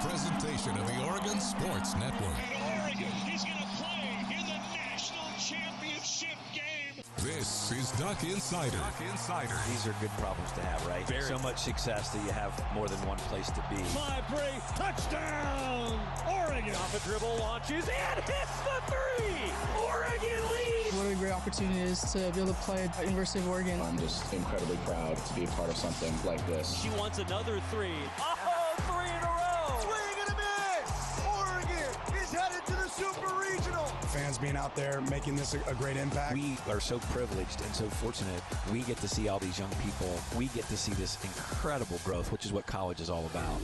presentation of the Oregon Sports Network. And Oregon is going to play in the national championship game. This is Duck Insider. These are good problems to have, right? So much success that you have more than one place to be. Fly break, touchdown, Oregon. Off a dribble, launches, and hits the three. Oregon leads. What a great opportunity it is to be able to play at the University of Oregon. I'm just incredibly proud to be a part of something like this. She wants another three. Oh, three in a row. Swing and a miss. Oregon is headed to the Super Regional. Fans being out there making this a great impact. We are so privileged and so fortunate. We get to see all these young people. We get to see this incredible growth, which is what college is all about.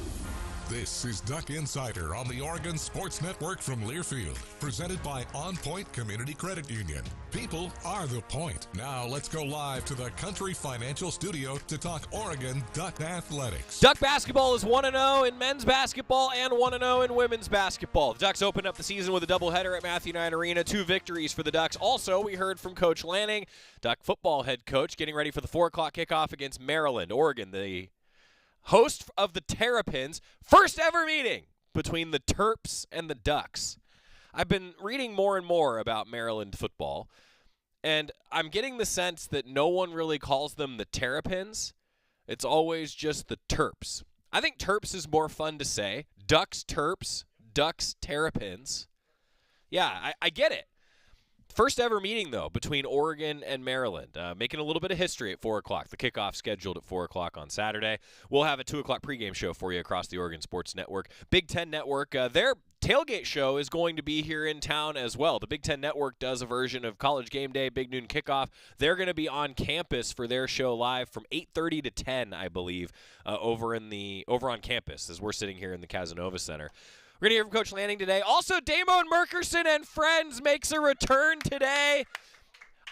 This is Duck Insider on the Oregon Sports Network from Learfield, presented by OnPoint Community Credit Union. People are the point. Now let's go live to the Country Financial Studio to talk Oregon Duck Athletics. Duck basketball is 1-0 in men's basketball and 1-0 in women's basketball. The Ducks opened up the season with a doubleheader at Matthew Knight Arena, 2 victories for the Ducks. Also, we heard from Coach Lanning, Duck football head coach, getting ready for the 4 o'clock kickoff against Maryland. Oregon, the host of the Terrapins, first ever meeting between the Terps and the Ducks. I've been reading more and more about Maryland football, and I'm getting the sense that no one really calls them the Terrapins. It's always just the Terps. I think Terps is more fun to say. Ducks, Terps, Ducks, Terrapins. Yeah, I get it. First ever meeting, though, between Oregon and Maryland, making a little bit of history at 4 o'clock. The kickoff scheduled at 4 o'clock on Saturday. We'll have a 2 o'clock pregame show for you across the Oregon Sports Network. Big Ten Network, their tailgate show is going to be here in town as well. The Big Ten Network does a version of College Game Day, Big Noon Kickoff. They're going to be on campus for their show live from 8:30 to 10, I believe, over on campus as we're sitting here in the Casanova Center. We're going to hear from Coach Lanning today. Also, Da'Mon Merkerson and friends makes a return today.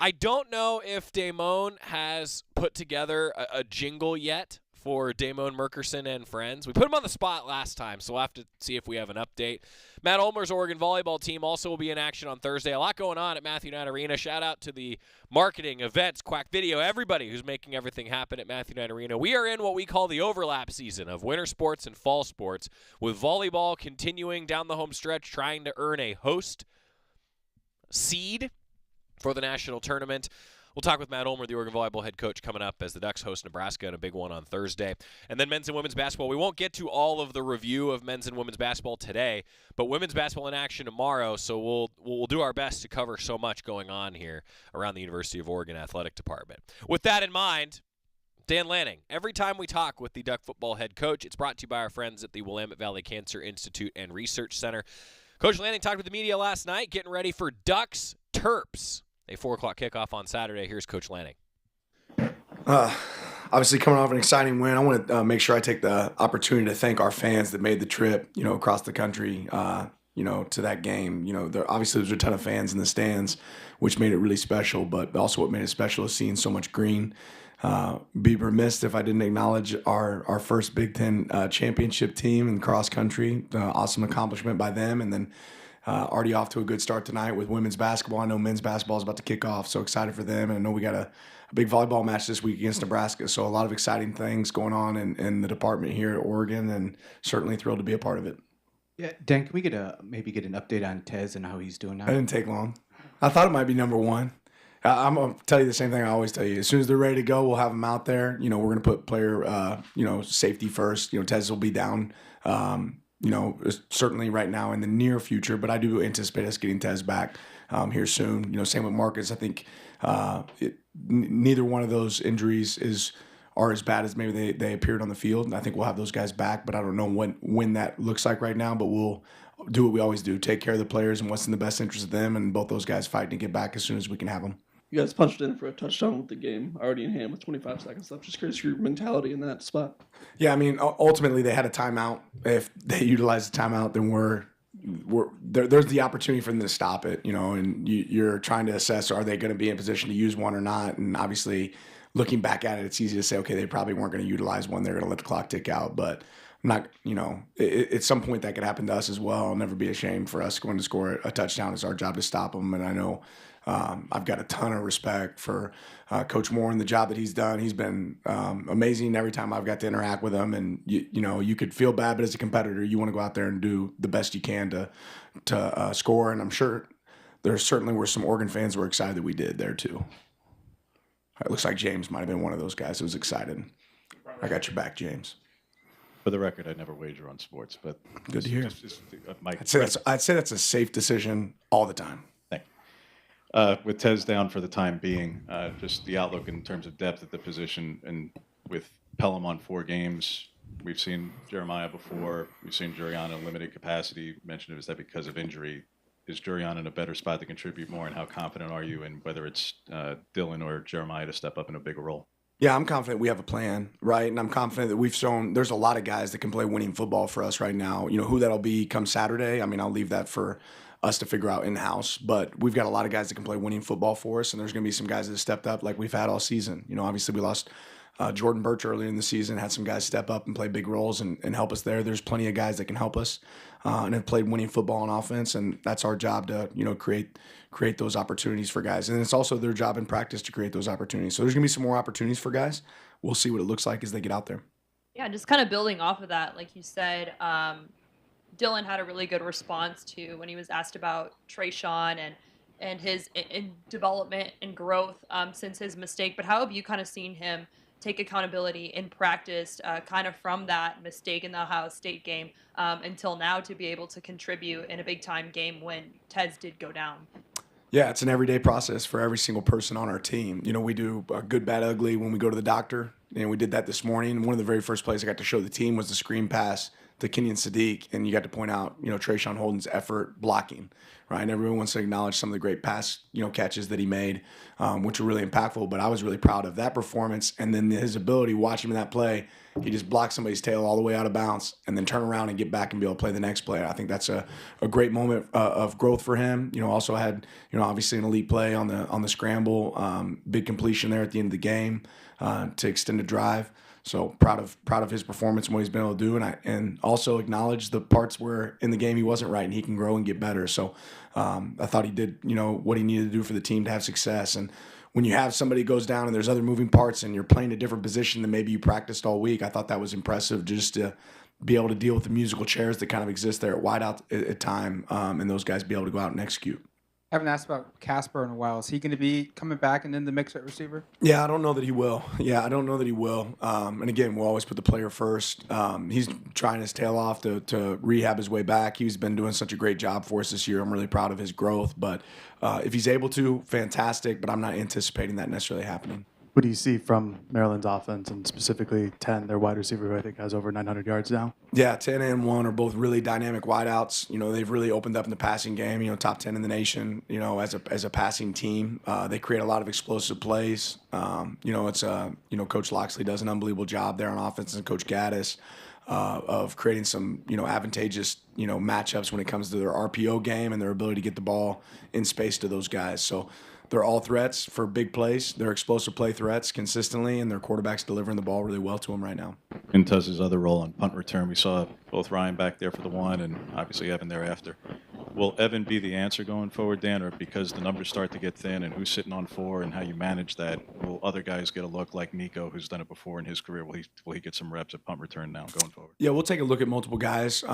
I don't know if Damon has put together a jingle yet for Da'Mon Merkerson and friends. We put him on the spot last time, so we'll have to see if we have an update. Matt Ulmer's Oregon volleyball team also will be in action on Thursday. A lot going on at Matthew Knight Arena. Shout out to the marketing, events, Quack Video, everybody who's making everything happen at Matthew Knight Arena. We are in what we call the overlap season of winter sports and fall sports, with volleyball continuing down the home stretch, trying to earn a host seed for the national tournament. We'll talk with Matt Ulmer, the Oregon volleyball head coach, coming up as the Ducks host Nebraska in a big one on Thursday. And then men's and women's basketball. We won't get to all of the review of men's and women's basketball today, but women's basketball in action tomorrow, so we'll do our best to cover so much going on here around the University of Oregon Athletic Department. With that in mind, Dan Lanning, every time we talk with the Duck football head coach, it's brought to you by our friends at the Willamette Valley Cancer Institute and Research Center. Coach Lanning talked with the media last night, getting ready for Ducks Terps. A 4 o'clock kickoff on Saturday. Here's Coach Lanning. Obviously, coming off an exciting win, I want to make sure I take the opportunity to thank our fans that made the trip, across the country, to that game. Obviously, there's a ton of fans in the stands, which made it really special. But also, what made it special is seeing so much green. Be remiss if I didn't acknowledge our first Big Ten championship team in cross country. Awesome accomplishment by them, and then. Already off to a good start tonight with women's basketball. I know men's basketball is about to kick off, so excited for them. And I know we got a big volleyball match this week against Nebraska, so a lot of exciting things going on in the department here at Oregon, and certainly thrilled to be a part of it. Yeah, Dan, can we maybe get an update on Tez and how he's doing now? It didn't take long. I thought it might be number one. I'm going to tell you the same thing I always tell you. As soon as they're ready to go, we'll have them out there. We're going to put player, safety first. Tez will be down. Certainly right now in the near future, but I do anticipate us getting Tez back here soon. Same with Marcus. I think neither one of those injuries are as bad as maybe they appeared on the field. And I think we'll have those guys back, but I don't know when that looks like right now, but we'll do what we always do, take care of the players and what's in the best interest of them, and both those guys fighting to get back as soon as we can have them. You guys punched in for a touchdown with the game already in hand with 25 seconds left. Just curious your mentality in that spot. Yeah, I mean, ultimately they had a timeout. If they utilized the timeout, then there's the opportunity for them to stop it, and you're trying to assess, are they going to be in position to use one or not? And obviously, looking back at it, it's easy to say, okay, they probably weren't going to utilize one. They're going to let the clock tick out. But not, at some point that could happen to us as well. I'll never be ashamed for us going to score a touchdown. It's our job to stop them. And I know I've got a ton of respect for Coach Moore and the job that he's done. He's been amazing every time I've got to interact with him. And, you could feel bad, but as a competitor, you want to go out there and do the best you can to score. And I'm sure there certainly were some Oregon fans who were excited that we did there too. It looks like James might have been one of those guys who was excited. I got your back, James. For the record, I never wager on sports, but good to hear. I'd say that's a safe decision all the time. Thank you. With Tez down for the time being, just the outlook in terms of depth at the position, and with Pelham on 4 games, we've seen Jeremiah before, we've seen Jurion in limited capacity. Mentioned, is that because of injury? Is Jurion in a better spot to contribute more, and how confident are you in whether it's Dylan or Jeremiah to step up in a bigger role? Yeah, I'm confident we have a plan, right? And I'm confident that we've shown there's a lot of guys that can play winning football for us right now. Who that'll be come Saturday, I'll leave that for us to figure out in-house. But we've got a lot of guys that can play winning football for us, and there's going to be some guys that have stepped up like we've had all season. Obviously we lost Jordan Birch earlier in the season, had some guys step up and play big roles and help us there. There's plenty of guys that can help us and have played winning football on offense, and that's our job to create those opportunities for guys. And it's also their job in practice to create those opportunities. So there's going to be some more opportunities for guys. We'll see what it looks like as they get out there. Yeah, just kind of building off of that, like you said, Dylan had a really good response to when he was asked about Trayshawn and his in development and growth since his mistake. But how have you kind of seen him take accountability in practice, kind of from that mistake in the Ohio State game until now to be able to contribute in a big-time game when Tez did go down? Yeah, it's an everyday process for every single person on our team. We do good, bad, ugly when we go to the doctor, and we did that this morning. One of the very first plays I got to show the team was the screen pass to Kenyon Sadiq, and you got to point out, Trayshawn Holden's effort blocking, right? And everyone wants to acknowledge some of the great pass, catches that he made, which were really impactful. But I was really proud of that performance, and then his ability, watching him in that play, he just blocked somebody's tail all the way out of bounds and then turn around and get back and be able to play the next play. I think that's a great moment of growth for him. Also had, obviously an elite play on the scramble, big completion there at the end of the game to extend a drive. So proud of his performance and what he's been able to do, and also acknowledge the parts where in the game he wasn't right and he can grow and get better. So I thought he did what he needed to do for the team to have success. And when you have somebody goes down and there's other moving parts and you're playing a different position than maybe you practiced all week, I thought that was impressive just to be able to deal with the musical chairs that kind of exist there at wideout at time, and those guys be able to go out and execute. I haven't asked about Casper in a while. Is he going to be coming back and in the mix at receiver? Yeah, I don't know that he will. And again, we'll always put the player first. He's trying his tail off to rehab his way back. He's been doing such a great job for us this year. I'm really proud of his growth. But if he's able to, fantastic. But I'm not anticipating that necessarily happening. What do you see from Maryland's offense, and specifically 10, their wide receiver, who I think has over 900 yards now? Yeah, 10 and 1 are both really dynamic wideouts. They've really opened up in the passing game. Top 10 in the nation. As a passing team, they create a lot of explosive plays. Coach Loxley does an unbelievable job there on offense, and Coach Gaddis of creating some advantageous matchups when it comes to their RPO game and their ability to get the ball in space to those guys. So they're all threats for big plays. They're explosive play threats consistently, and their quarterback's delivering the ball really well to them right now. In Tez's other role on punt return, we saw both Ryan back there for the one and obviously Evan thereafter. Will Evan be the answer going forward, Dan, or because the numbers start to get thin and who's sitting on 4 and how you manage that, will other guys get a look like Nico, who's done it before in his career? Will he get some reps at punt return now going forward? Yeah, we'll take a look at multiple guys,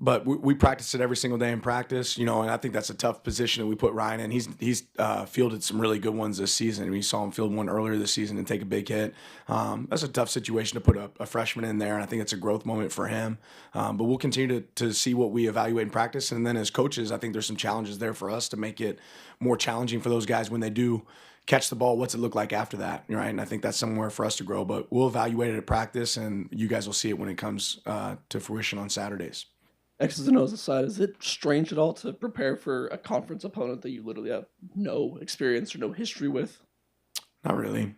but we practice it every single day in practice, and I think that's a tough position that we put Ryan in. He's fielded some really good ones this season. We saw him field one earlier this season and take a big hit. That's a tough situation to put a freshman in there, and I think it's a growth moment for him. But we'll continue to see what we evaluate in practice, and then as coaches, I think there's some challenges there for us to make it more challenging for those guys when they do catch the ball. What's it look like after that, right? And I think that's somewhere for us to grow, but we'll evaluate it at practice, and you guys will see it when it comes to fruition on Saturdays. X's and O's aside, is it strange at all to prepare for a conference opponent that you literally have no experience or no history with? Not really.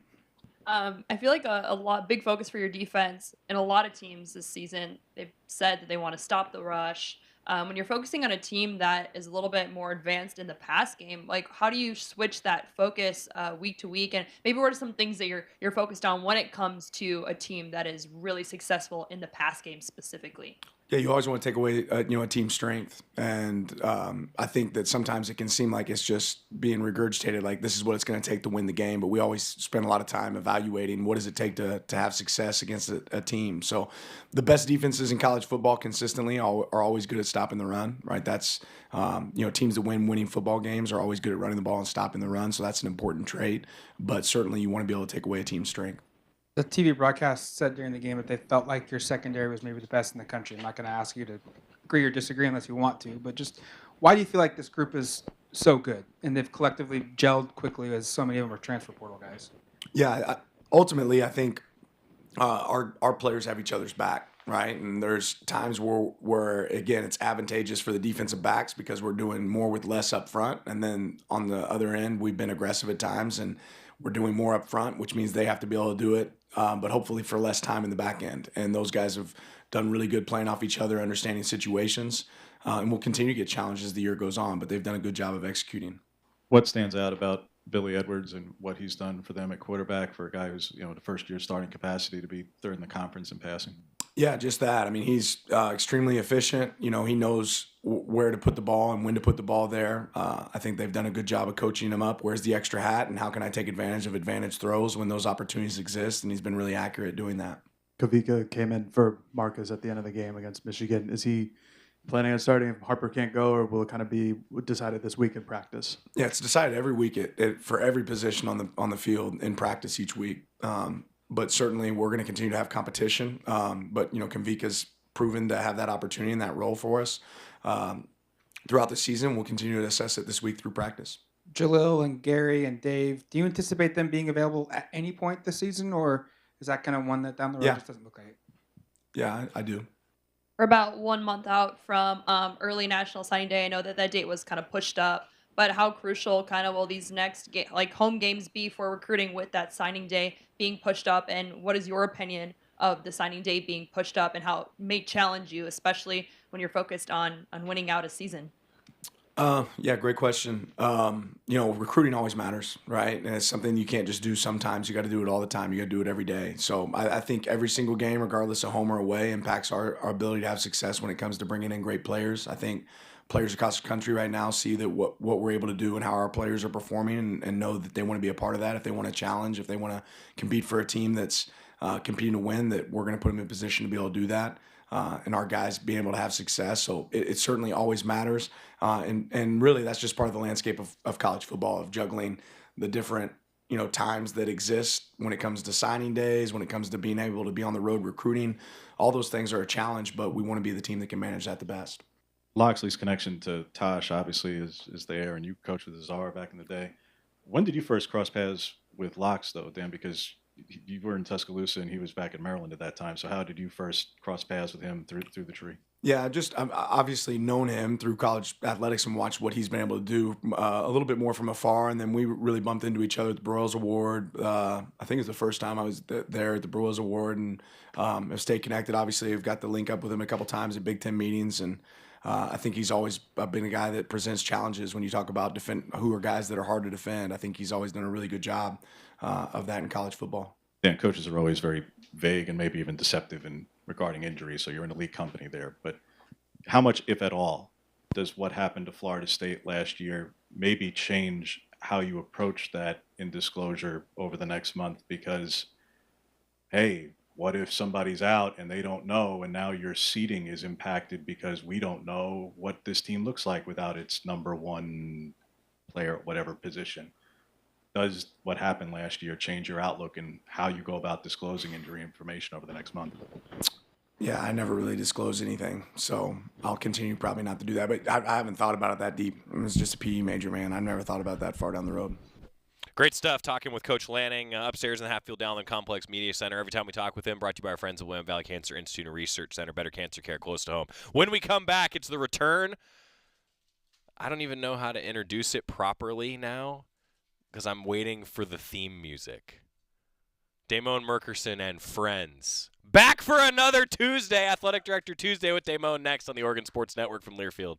I feel like a big focus for your defense, and a lot of teams this season, they've said that they want to stop the rush. when you're focusing on a team that is a little bit more advanced in the pass game, like how do you switch that focus week to week? And maybe what are some things that you're focused on when it comes to a team that is really successful in the pass game specifically? Yeah, you always want to take away, a team strength, and I think that sometimes it can seem like it's just being regurgitated, like this is what it's going to take to win the game. But we always spend a lot of time evaluating what does it take to have success against a team. So, the best defenses in college football consistently are always good at stopping the run, right? That's teams that win winning football games are always good at running the ball and stopping the run. So that's an important trait. But certainly, you want to be able to take away a team's strength. The TV broadcast said during the game that they felt like your secondary was maybe the best in the country. I'm not going to ask you to agree or disagree unless you want to, but just why do you feel like this group is so good and they've collectively gelled quickly as so many of them are transfer portal guys? Yeah, ultimately, I think our players have each other's back, right? And there's times where again, it's advantageous for the defensive backs because we're doing more with less up front. And then on the other end, we've been aggressive at times and we're doing more up front, which means they have to be able to do it, but hopefully for less time in the back end. And those guys have done really good playing off each other, understanding situations, and will continue to get challenged as the year goes on, but they've done a good job of executing. What stands out about Billy Edwards and what he's done for them at quarterback for a guy who's, the first year starting capacity to be third in the conference in passing? Yeah, just that. I mean, he's extremely efficient. He knows where to put the ball and when to put the ball there. I think they've done a good job of coaching him up. Where's the extra hat and how can I take advantage of advantage throws when those opportunities exist? And he's been really accurate doing that. Kavika came in for Marcus at the end of the game against Michigan. Is he planning on starting if Harper can't go, or will it kind of be decided this week in practice? Yeah, it's decided every week for every position on the field in practice each week. But certainly we're going to continue to have competition. But Kavika's proven to have that opportunity and that role for us throughout the season. We'll continue to assess it this week through practice. Jalil and Gary and Dave, do you anticipate them being available at any point this season, or is that kind of one that down the road just doesn't look like it? Yeah, I do. We're about 1 month out from early National Signing Day. I know that date was kind of pushed up, but how crucial kind of will these next home games be for recruiting with that signing day being pushed up? And what is your opinion of the signing day being pushed up and how it may challenge you, especially when you're focused on winning out a season? Yeah, great question. Recruiting always matters, right? And it's something you can't just do sometimes. You got to do it all the time. You got to do it every day. So I think every single game, regardless of home or away, impacts our ability to have success when it comes to bringing in great players. I think players across the country right now see that what we're able to do and how our players are performing and know that they want to be a part of that. If they want to challenge, if they want to compete for a team that's competing to win, that we're going to put them in a position to be able to do that. And our guys being able to have success. So it certainly always matters. And really that's just part of the landscape of college football, of juggling the different, times that exist when it comes to signing days, when it comes to being able to be on the road recruiting. All those things are a challenge, but we want to be the team that can manage that the best. Loxley's connection to Tosh obviously is there, and you coached with Azar back in the day. When did you first cross paths with Lox, though, Dan? Because you were in Tuscaloosa and he was back in Maryland at that time. So how did you first cross paths with him through the tree? Yeah, I've obviously known him through college athletics and watched what he's been able to do a little bit more from afar. And then we really bumped into each other at the Broyles Award. I think it was the first time I was there at the Broyles Award, and I've stayed connected. Obviously, I've got to link up with him a couple times at Big Ten meetings, and I think he's always been a guy that presents challenges when you talk about who are guys that are hard to defend. I think he's always done a really good job of that in college football. Yeah, coaches are always very vague and maybe even deceptive regarding injuries, so you're in elite company there. But how much, if at all, does what happened to Florida State last year maybe change how you approach that in disclosure over the next month? Because, hey, what if somebody's out and they don't know, and now your seeding is impacted because we don't know what this team looks like without its number one player at whatever position? Does what happened last year change your outlook and how you go about disclosing injury information over the next month? Yeah, I never really disclosed anything, so I'll continue probably not to do that. But I haven't thought about it that deep. I was just a PE major, man. I've never thought about that far down the road. Great stuff talking with Coach Lanning upstairs in the Hatfield Dowling Complex Media Center. Every time we talk with him, brought to you by our friends at William Valley Cancer Institute and Research Center. Better cancer care close to home. When we come back, it's the return. I don't even know how to introduce it properly now, because I'm waiting for the theme music. Da'Mon Merkerson and friends. Back for another Tuesday, Athletic Director Tuesday with Damon next on the Oregon Sports Network from Learfield.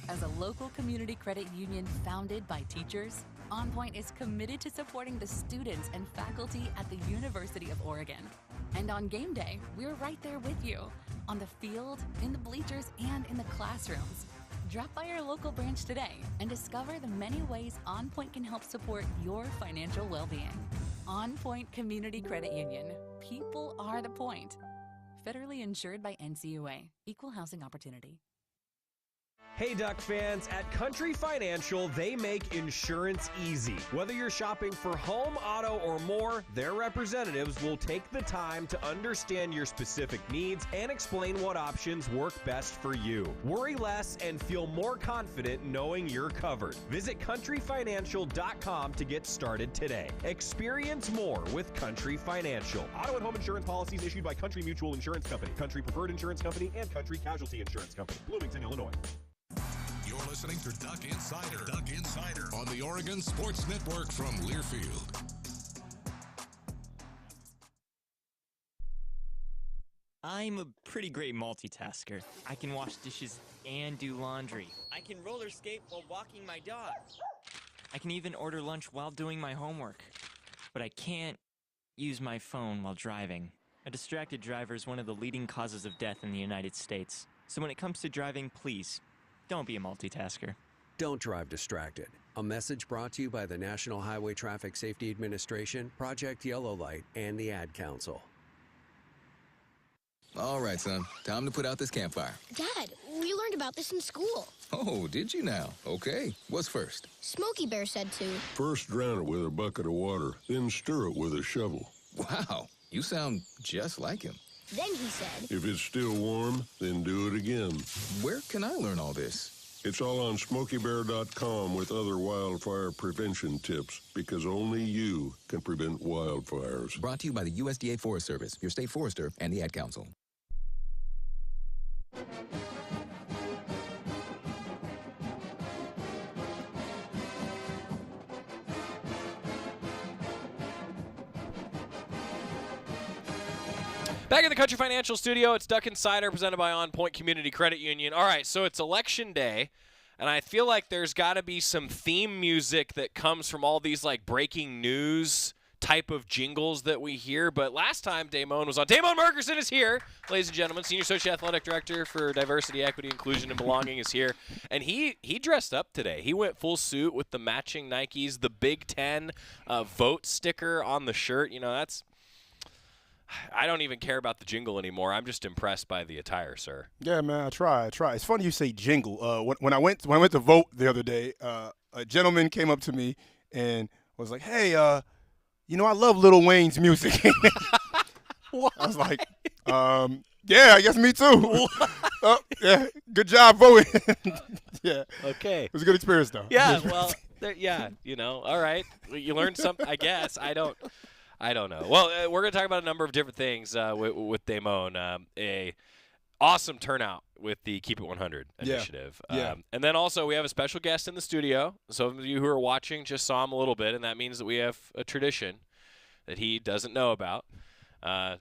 As a local community credit union founded by teachers, OnPoint is committed to supporting the students and faculty at the University of Oregon. And on game day, we're right there with you, on the field, in the bleachers, and in the classrooms. Drop by our local branch today and discover the many ways OnPoint can help support your financial well-being. OnPoint Community Credit Union. People are the point. Federally insured by NCUA. Equal housing opportunity. Hey Duck fans, at Country Financial, they make insurance easy. Whether you're shopping for home, auto, or more, their representatives will take the time to understand your specific needs and explain what options work best for you. Worry less and feel more confident knowing you're covered. Visit countryfinancial.com to get started today. Experience more with Country Financial. Auto and home insurance policies issued by Country Mutual Insurance Company, Country Preferred Insurance Company, and Country Casualty Insurance Company, Bloomington, Illinois. You're listening to Duck Insider. Duck Insider on the Oregon Sports Network from Learfield. I'm a pretty great multitasker. I can wash dishes and do laundry. I can roller skate while walking my dog. I can even order lunch while doing my homework. But I can't use my phone while driving. A distracted driver is one of the leading causes of death in the United States. So when it comes to driving, please, don't be a multitasker. Don't drive distracted. A message brought to you by the National Highway Traffic Safety Administration, Project Yellow Light, and the Ad Council. All right, son. Time to put out this campfire. Dad, we learned about this in school. Oh, did you now? Okay. What's first? Smokey Bear said to. First drown it with a bucket of water, then stir it with a shovel. Wow, you sound just like him. Then he said, if it's still warm, then do it again. Where can I learn all this? It's all on SmokeyBear.com with other wildfire prevention tips, because only you can prevent wildfires. Brought to you by the USDA Forest Service, your state forester, and the Ad Council. Back in the Country Financial Studio, it's Duck Insider presented by OnPoint Community Credit Union. All right, so it's Election Day, and I feel like there's got to be some theme music that comes from all these like breaking news type of jingles that we hear. But last time Damon was on, Da'Mon Merkerson is here, ladies and gentlemen. Senior Associate Athletic Director for Diversity, Equity, Inclusion, and Belonging is here. And he dressed up today. He went full suit with the matching Nikes, the Big Ten vote sticker on the shirt. You know, that's... I don't even care about the jingle anymore. I'm just impressed by the attire, sir. Yeah, man, I try. It's funny you say jingle. When I went to vote the other day, a gentleman came up to me and was like, "Hey, you know, I love Lil Wayne's music." I was like, "Yeah, I guess me too." Yeah, good job voting. Yeah. Okay. It was a good experience, though. Yeah. Well, yeah. You know. All right. You learned something. I guess. I don't know. Well, we're going to talk about a number of different things with Damon. A awesome turnout with the Keep It 100 initiative. Yeah. And then also we have a special guest in the studio. Some of you who are watching just saw him a little bit, and that means that we have a tradition that he doesn't know about.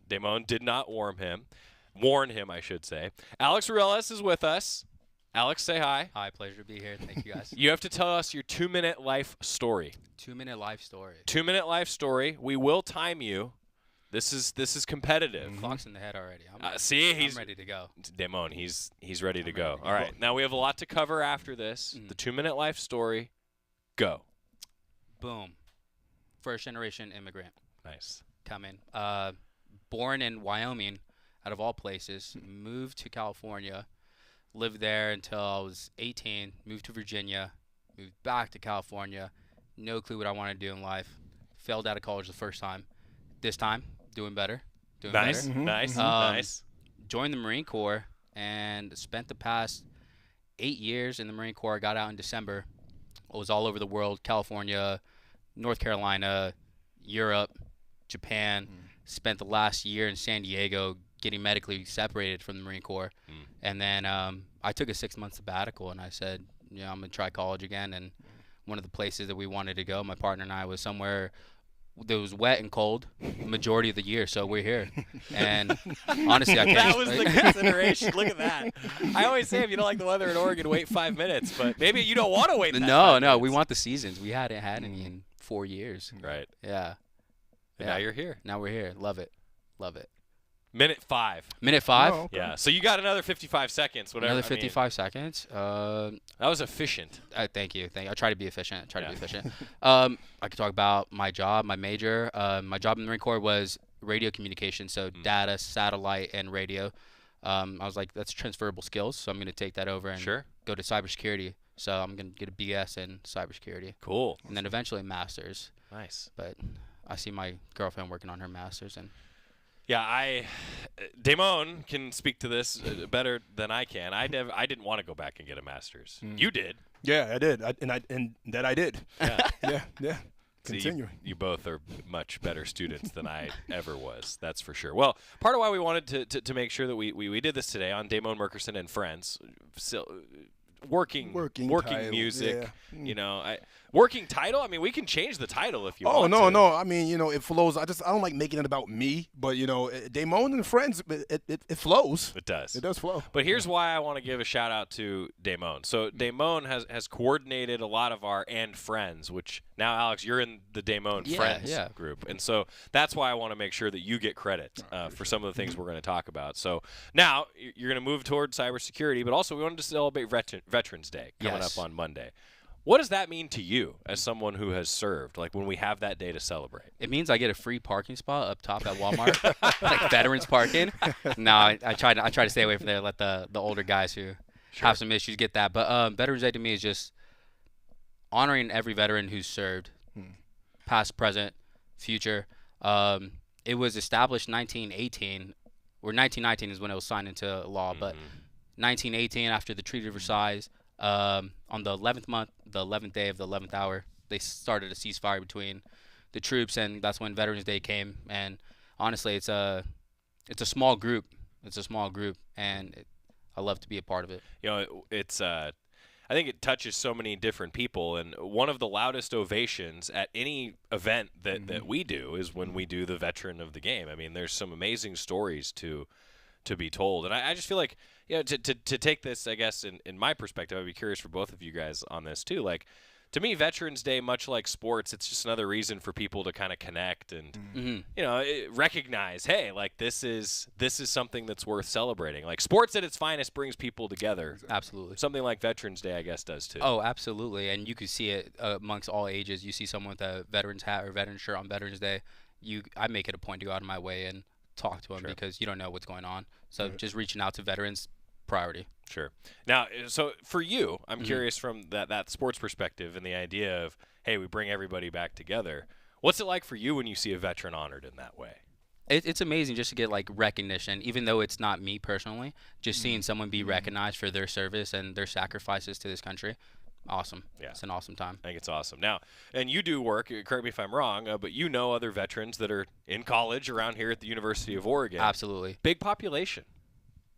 Damon did not warn him, I should say. Alex Ruelas is with us. Alex, say hi. Hi, pleasure to be here. Thank you, guys. You have to tell us your 2-minute life story. 2-minute life story. 2-minute life story. We will time you. This is competitive. Clock's in the head already. I'm ready to go. Damon, he's ready to go. All right. Now we have a lot to cover after this. The 2-minute life story. Go. Boom. First generation immigrant. Nice. Coming. Born in Wyoming, out of all places. Moved to California. Lived there until I was 18, moved to Virginia, moved back to California, no clue what I wanted to do in life, failed out of college the first time. This time, doing better. Nice. Nice. Joined the Marine Corps and spent the past 8 years in the Marine Corps. I got out in December. I was all over the world, California, North Carolina, Europe, Japan. Spent the last year in San Diego getting medically separated from the Marine Corps. And then I took a 6-month sabbatical, and I said, I'm going to try college again. And one of the places that we wanted to go, my partner and I, was somewhere it was wet and cold majority of the year, so we're here. And honestly, I can't. That was the consideration. Look at that. I always say if you don't like the weather in Oregon, wait 5 minutes. But maybe you don't want to wait that 5 No, minutes. we want the seasons. We hadn't had any in 4 years. Right. Yeah. And now you're here. Now we're here. Love it. Minute 5. Minute 5? Oh, okay. Yeah. So you got another 55 seconds. Whatever. Another 55 seconds. That was efficient. Thank you. I try to be efficient. I could talk about my job, my major. My job in the Marine Corps was radio communication, so data, satellite, and radio. I was like, that's transferable skills, so I'm going to take that over and go to cybersecurity. So I'm going to get a BS in cybersecurity. Cool. And then eventually a master's. Nice. But I see my girlfriend working on her master's, and yeah, Damon can speak to this better than I can. I didn't want to go back and get a master's. You did. Yeah, I did. I did. Yeah. yeah. Continue. See, you both are much better students than I ever was. That's for sure. Well, part of why we wanted to make sure that we did this today on Da'Mon Merkerson and Friends, working title, music, yeah. Working title. I mean, we can change the title if you want. No. I mean, it flows. I don't like making it about me, but Da'Mon and Friends, it flows. It does. It does flow. But here's why I want to give a shout out to Damon. So Damon has coordinated a lot of our and friends, which now Alex, you're in the Damon Friends group, and so that's why I want to make sure that you get credit for some of the things we're going to talk about. So now you're going to move toward cybersecurity, but also we wanted to celebrate Veterans Day coming up on Monday. What does that mean to you as someone who has served, like when we have that day to celebrate? It means I get a free parking spot up top at Walmart, like veterans parking. No, I try to stay away from there, let the older guys who have some issues get that. But Veterans Day to me is just honoring every veteran who's served, past, present, future. It was established 1918, or 1919 is when it was signed into law, but 1918 after the Treaty of Versailles, on the 11th month, the 11th day of the 11th hour, they started a ceasefire between the troops, and that's when Veterans Day came. And honestly, it's a small group. It's a small group, and I love to be a part of it. It's I think it touches so many different people, and one of the loudest ovations at any event that we do is when we do the veteran of the game. I mean, there's some amazing stories to be told, and I just feel like to take this, I guess, in my perspective, I'd be curious for both of you guys on this too. Like, to me, Veterans Day, much like sports, it's just another reason for people to kind of connect and recognize, hey, like this is something that's worth celebrating. Like sports at its finest brings people together. Absolutely. Something like Veterans Day, I guess, does too. Oh, absolutely. And you can see it amongst all ages. You see someone with a veteran's hat or veteran shirt on Veterans Day, I make it a point to go out of my way and talk to them because you don't know what's going on. So just reaching out to veterans, priority. Sure. Now, so for you, I'm curious from that sports perspective and the idea of, hey, we bring everybody back together. What's it like for you when you see a veteran honored in that way? It's amazing just to get like recognition, even though it's not me personally, just seeing someone be recognized for their service and their sacrifices to this country. Awesome. Yeah. It's an awesome time. I think it's awesome. Now, and you do work, correct me if I'm wrong, but you know other veterans that are in college around here at the University of Oregon. Absolutely. Big population.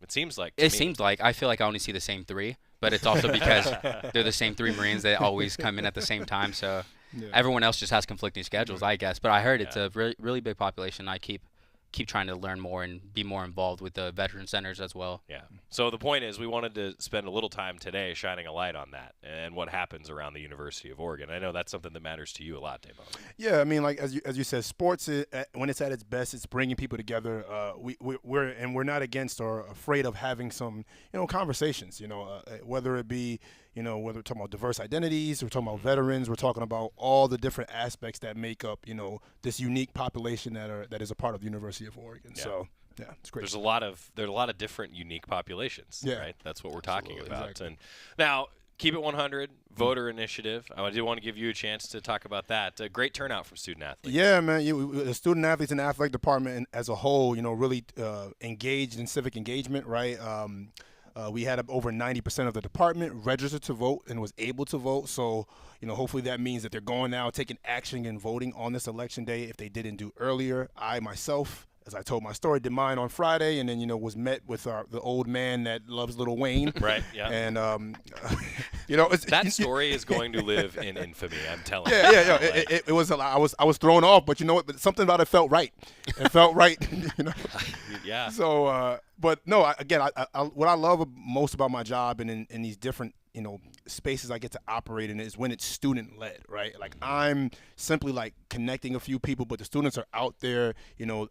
It seems like. Seems like. I feel like I only see the same 3, but it's also because they're the same 3 Marines that always come in at the same time. So everyone else just has conflicting schedules, I guess. But I heard it's a really, really big population. I keep trying to learn more and be more involved with the veteran centers as well. Yeah. So the point is we wanted to spend a little time today shining a light on that and what happens around the University of Oregon. I know that's something that matters to you a lot, Damon. Yeah, I mean, like as you said, sports when it's at its best, it's bringing people together. We're not against or afraid of having some conversations. Whether it be whether we're talking about diverse identities, we're talking about veterans, we're talking about all the different aspects that make up this unique population that is a part of the University of Oregon. Yeah. So yeah, it's great. There's a lot of different unique populations. Yeah. Right. That's what we're talking about. Exactly. And now, Keep It 100 voter initiative. I do want to give you a chance to talk about that. A great turnout from student athletes. Yeah, man. The student athletes and the athletic department as a whole, really engaged in civic engagement, right? We had over 90% of the department registered to vote and was able to vote. So, hopefully that means that they're going now, taking action and voting on this election day if they didn't do earlier. I myself, as I told my story, did mine on Friday, and then was met with the old man that loves Lil Wayne. Right. Yeah. And You know, that story is going to live in infamy. I'm telling you. Yeah. It was a lot. I was thrown off, but you know what? But something about it felt right. It felt right. You know. Yeah. So, but no. What I love most about my job and in these different spaces I get to operate in is when it's student led, right? Like I'm simply like connecting a few people, but the students are out there,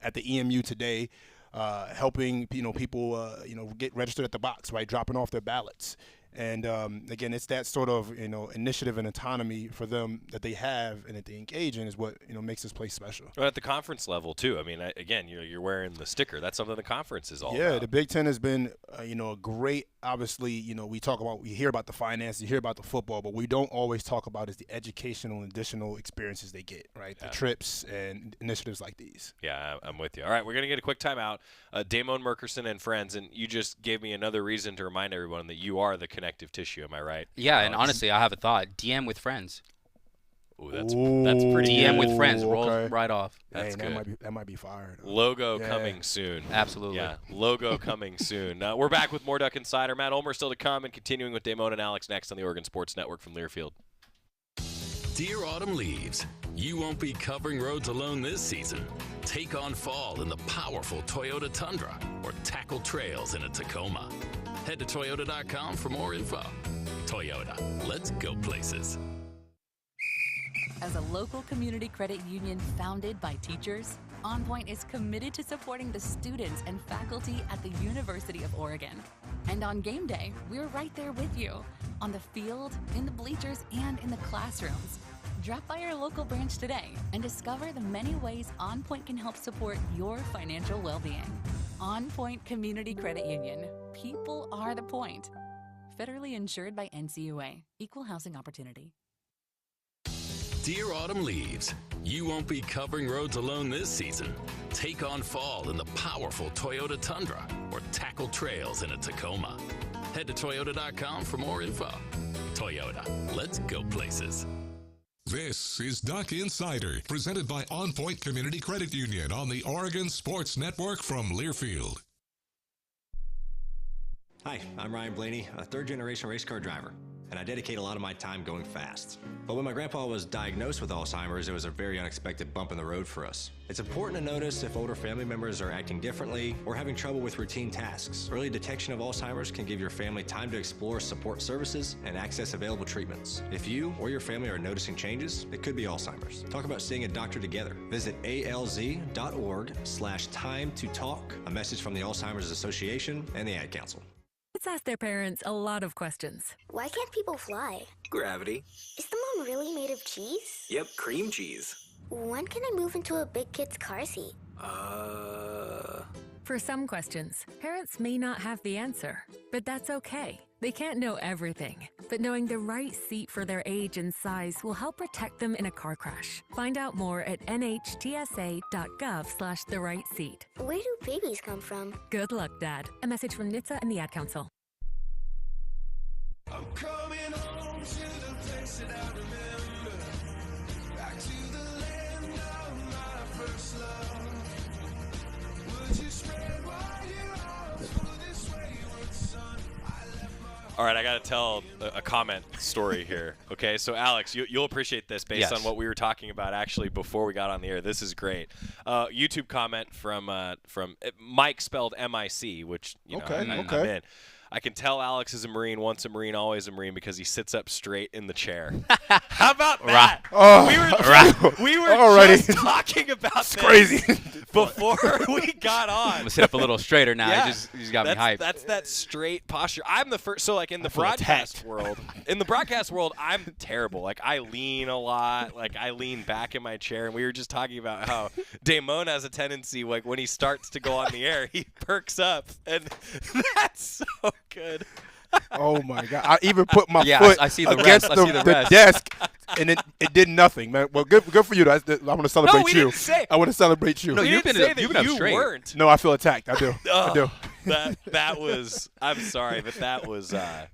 at the EMU today, helping people get registered at the box, right? Dropping off their ballots. And again, it's that sort of initiative and autonomy for them that they have and that they engage in is what makes this place special. But at the conference level too. I mean, again, you're wearing the sticker. That's something the conference is all about. Yeah, the Big Ten has been a great. Obviously, we hear about the finances, you hear about the football, but we don't always talk about is the educational and additional experiences they get, right? Yeah. The trips and initiatives like these. Yeah, I'm with you. All right, we're gonna get a quick timeout. Da'Mon Merkerson and friends, and you just gave me another reason to remind everyone that you are the connective tissue. Am I right? Yeah, and honestly, I have a thought. DM with friends. Ooh, that's pretty DM good. with friends rolls right off. That's good. That might be fired. Logo coming soon. Absolutely. Yeah, logo coming soon. We're back with more Duck Insider. Matt Ulmer still to come, and continuing with Damon and Alex next on the Oregon Sports Network from Learfield. Dear autumn leaves, you won't be covering roads alone this season. Take on fall in the powerful Toyota Tundra or tackle trails in a Tacoma. Head to Toyota.com for more info. Toyota, let's go places. As a local community credit union founded by teachers, OnPoint is committed to supporting the students and faculty at the University of Oregon. And on game day, we're right there with you, on the field, in the bleachers, and in the classrooms. Drop by our local branch today and discover the many ways OnPoint can help support your financial well-being. OnPoint Community Credit Union. People are the point. Federally insured by NCUA. Equal housing opportunity. Dear autumn leaves, you won't be covering roads alone this season. Take on fall in the powerful Toyota Tundra or tackle trails in a Tacoma. Head to Toyota.com for more info. Toyota, let's go places. This is Duck Insider, presented by OnPoint Community Credit Union on the Oregon Sports Network from Learfield. Hi, I'm Ryan Blaney, a third-generation race car driver, and I dedicate a lot of my time going fast. But when my grandpa was diagnosed with Alzheimer's, it was a very unexpected bump in the road for us. It's important to notice if older family members are acting differently or having trouble with routine tasks. Early detection of Alzheimer's can give your family time to explore support services and access available treatments. If you or your family are noticing changes, it could be Alzheimer's. Talk about seeing a doctor together. Visit alz.org/time-to-talk. A message from the Alzheimer's Association and the Ad Council. Kids ask their parents a lot of questions. Why can't people fly? Gravity. Is the moon really made of cheese? Yep, cream cheese. When can I move into a big kid's car seat? For some questions, parents may not have the answer, but that's okay. They can't know everything, but knowing the right seat for their age and size will help protect them in a car crash. Find out more at nhtsa.gov/the-right-seat. Where do babies come from? Good luck, Dad. A message from NHTSA and the Ad Council. I'm coming home to the place that I remember. Back to the land of my first love. Would you spread wide your arms for this wayward son? All right, I got to tell a comment story here. Okay, so Alex, you'll appreciate this based on what we were talking about actually before we got on the air. This is great. YouTube comment from Mike, spelled M-I-C, which I'm in. I can tell Alex is a Marine, once a Marine, always a Marine, because he sits up straight in the chair. How about that? We were just talking about this crazy. before we got on. I'm gonna sit up a little straighter now. Yeah, He's got me hyped. That's that straight posture. I'm the first. So like in the broadcast world, I'm terrible. Like I lean a lot. Like I lean back in my chair, and we were just talking about how Damon has a tendency, like when he starts to go on the air, he perks up, and that's so good. Oh my God! I even put my foot I see the against rest. the desk, and it did nothing, man. Well, good for you. I want to celebrate we you. didn't say. I want to celebrate you. No, you've been up straight. Weren't. No, I feel attacked. I do. I do. That was. I'm sorry, but that was great.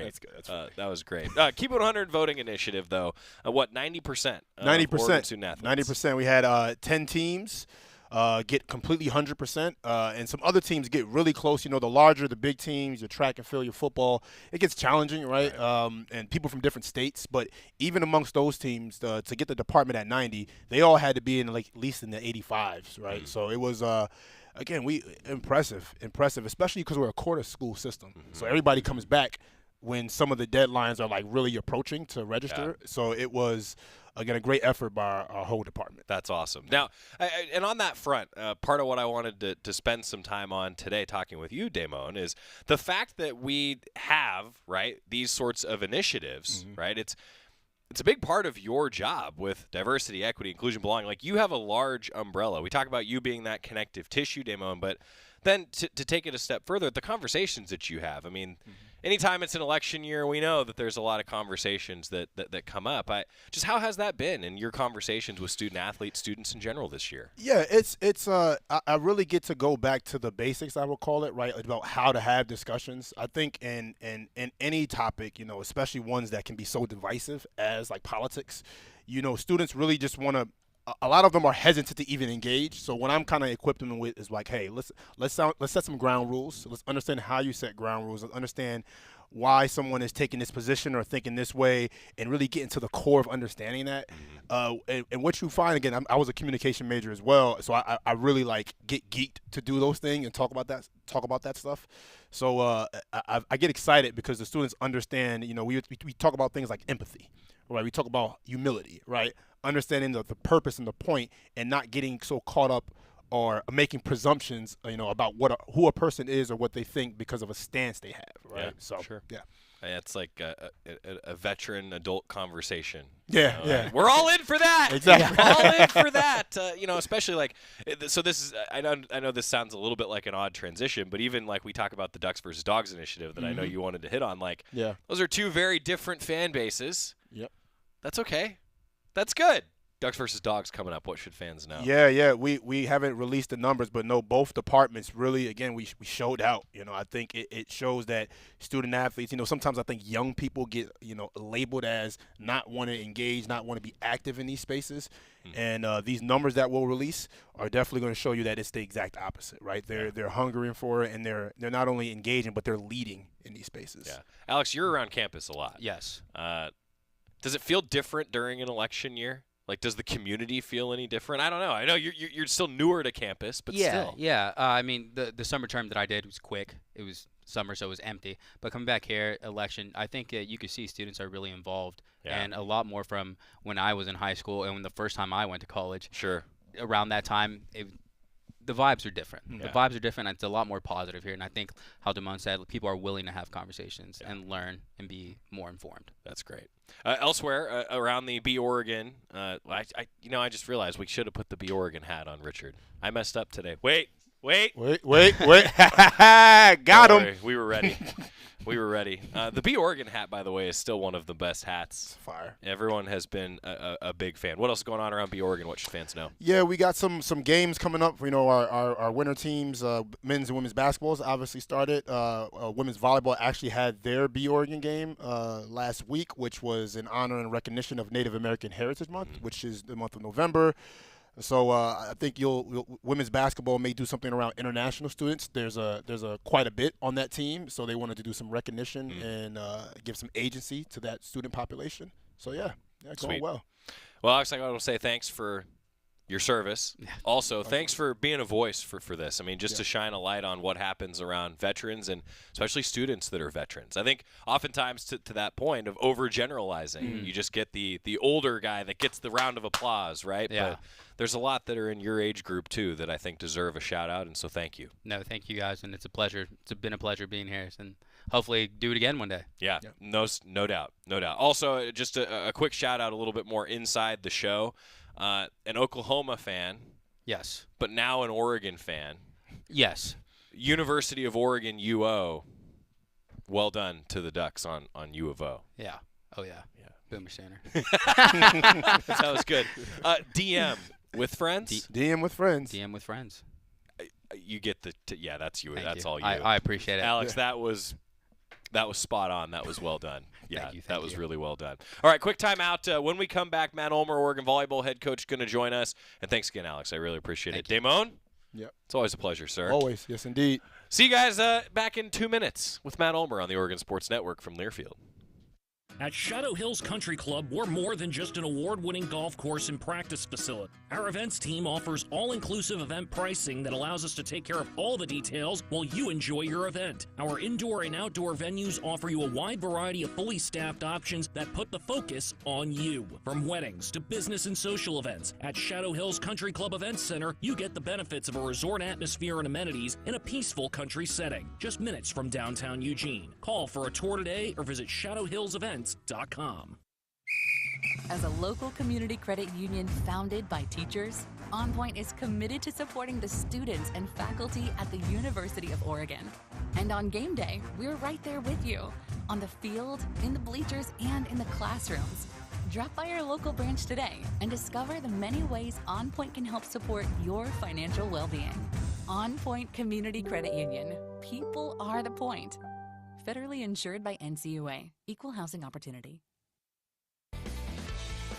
That's good. That's that was great. Keep It 100 voting initiative, though. 90%? 90%. 90%. We had 10 teams. get completely 100%, and some other teams get really close. The larger the big teams, your track and field, your football, it gets challenging, right? And people from different states. But even amongst those teams, to get the department at 90, they all had to be in at least in the 85s, right? So it was again, impressive, especially because we're a quarter school system. So everybody comes back when some of the deadlines are like really approaching to register. So it was, again, a great effort by our whole department. That's awesome. Now, and on that front, part of what I wanted to spend some time on today talking with you, Damon, is the fact that we have, right, these sorts of initiatives, right? It's a big part of your job with diversity, equity, inclusion, belonging. Like, you have a large umbrella. We talk about you being that connective tissue, Damon, but then to take it a step further, the conversations that you have. I mean, anytime it's an election year, we know that there's a lot of conversations that come up. Just how has that been in your conversations with student athletes, students in general this year? Yeah, it's I really get to go back to the basics, I will call it, right, about how to have discussions. I think in any topic, especially ones that can be so divisive as like politics, students really just want to. A lot of them are hesitant to even engage. So what I'm kind of equipping them with is like, hey, let's set some ground rules. Let's understand how you set ground rules. Let's understand why someone is taking this position or thinking this way, and really get into the core of understanding that. And what you find, again, I was a communication major as well, so I really like get geeked to do those things and talk about that stuff. So I get excited because the students understand. We talk about things like empathy, right? We talk about humility, right? Understanding the purpose and the point, and not getting so caught up or making presumptions, about who a person is or what they think because of a stance they have, right? Yeah, so, sure. Yeah. It's like a veteran adult conversation. Yeah. We're all in for that. Exactly. We're all in for that. Especially like, so this is, I know this sounds a little bit like an odd transition, but even like we talk about the Ducks versus Dogs initiative that I know you wanted to hit on, like, those are two very different fan bases. Yep. That's okay. That's good. Ducks versus Dogs coming up. What should fans know? Yeah. We haven't released the numbers, but no, both departments really, again, we showed out. I think it shows that student athletes, sometimes I think young people get, labeled as not want to engage, not want to be active in these spaces. And these numbers that we'll release are definitely going to show you that it's the exact opposite, right? They're hungering for it, and they're not only engaging, but they're leading in these spaces. Yeah. Alex, you're around campus a lot. Yes. Does it feel different during an election year? Like, does the community feel any different? I don't know. I know you're still newer to campus, but still. Yeah. I mean, the summer term that I did was quick. It was summer, so it was empty. But coming back here, election, I think you could see students are really involved, and a lot more from when I was in high school and when the first time I went to college. Sure. Around that time, the vibes are different. The vibes are different, and it's a lot more positive here. And I think, how Da'Mon said, people are willing to have conversations and learn and be more informed. That's great. Elsewhere around the B Oregon, I just realized we should have put the B Oregon hat on Richard. I messed up today. Wait. Got him. We were ready. The B Oregon hat, by the way, is still one of the best hats. Fire. Everyone has been a big fan. What else is going on around B Oregon? What should fans know? Yeah, we got some games coming up. Our winter teams, men's and women's basketball, obviously started. Women's volleyball actually had their B Oregon game last week, which was in honor and recognition of Native American Heritage Month, which is the month of November. So I think women's basketball may do something around international students. There's quite a bit on that team, so they wanted to do some recognition and give some agency to that student population. So yeah, going well. Well, Alex, I want to say thanks for your service. Also, thanks for being a voice for this. I mean, just to shine a light on what happens around veterans and especially students that are veterans. I think oftentimes to that point of overgeneralizing, you just get the older guy that gets the round of applause, right? Yeah. But there's a lot that are in your age group, too, that I think deserve a shout-out, and so thank you. No, thank you, guys, and it's a pleasure. It's been a pleasure being here, and hopefully do it again one day. Yeah, no doubt. Also, just a quick shout-out a little bit more inside the show. An Oklahoma fan. Yes. But now an Oregon fan. Yes. University of Oregon, UO. Well done to the Ducks on U of O. Yeah. Oh, yeah. Boomer Center. That was good. DM with friends? DM with friends. DM with friends. You get that's you. Thank That's you. all you. I appreciate it. Alex, that was spot on. That was well done. Yeah, Thank you. that was really well done. All right, quick timeout. When we come back, Matt Ulmer, Oregon volleyball head coach, going to join us. And thanks again, Alex. I really appreciate it. Damon? Yep. It's always a pleasure, sir. Always. Yes, indeed. See you guys back in 2 minutes with Matt Ulmer on the Oregon Sports Network from Learfield. At Shadow Hills Country Club, we're more than just an award-winning golf course and practice facility. Our events team offers all-inclusive event pricing that allows us to take care of all the details while you enjoy your event. Our indoor and outdoor venues offer you a wide variety of fully staffed options that put the focus on you. From weddings to business and social events, at Shadow Hills Country Club Events Center, you get the benefits of a resort atmosphere and amenities in a peaceful country setting, just minutes from downtown Eugene. Call for a tour today or visit shadowhillsevents.com. As a local community credit union founded by teachers, OnPoint is committed to supporting the students and faculty at the University of Oregon. And on game day, we're right there with you, on the field, in the bleachers, and in the classrooms. Drop by our local branch today and discover the many ways OnPoint can help support your financial well-being. OnPoint Community Credit Union. People are the point. Federally insured by NCUA. Equal housing opportunity.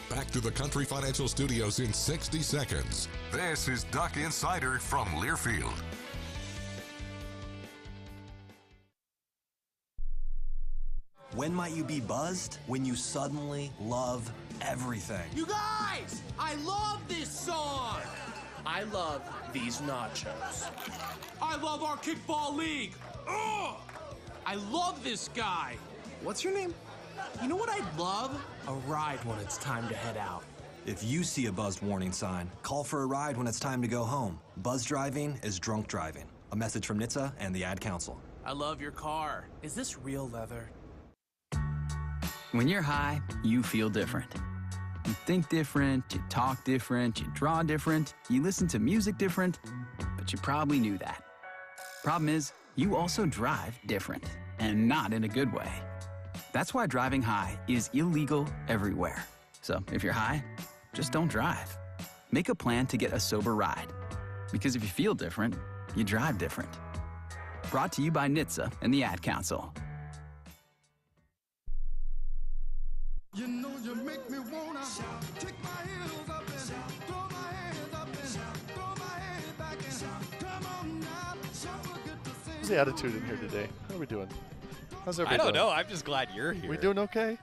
Back to the Country Financial Studios in 60 seconds. This is Duck Insider from Learfield. When might you be buzzed? When you suddenly love everything. You guys, I love this song. I love these nachos. I love our kickball league. Ugh! I love this guy. What's your name? You know what I'd love? A ride when it's time to head out. If you see a buzzed warning sign, call for a ride when it's time to go home. Buzz driving is drunk driving. A message from NHTSA and the Ad Council. I love your car. Is this real leather? When you're high, you feel different. You think different, you talk different, you draw different, you listen to music different, but you probably knew that. Problem is, you also drive different, and not in a good way. That's why driving high is illegal everywhere. So if you're high, just don't drive. Make a plan to get a sober ride. Because if you feel different, you drive different. Brought to you by NHTSA and the Ad Council. You know you make me wanna kick my heels up and throw my hands up and throw my head back and come on now. So good to see. How's the attitude in here today? How are we doing? How's everybody I don't doing? know. I'm just glad you're here. We doing okay?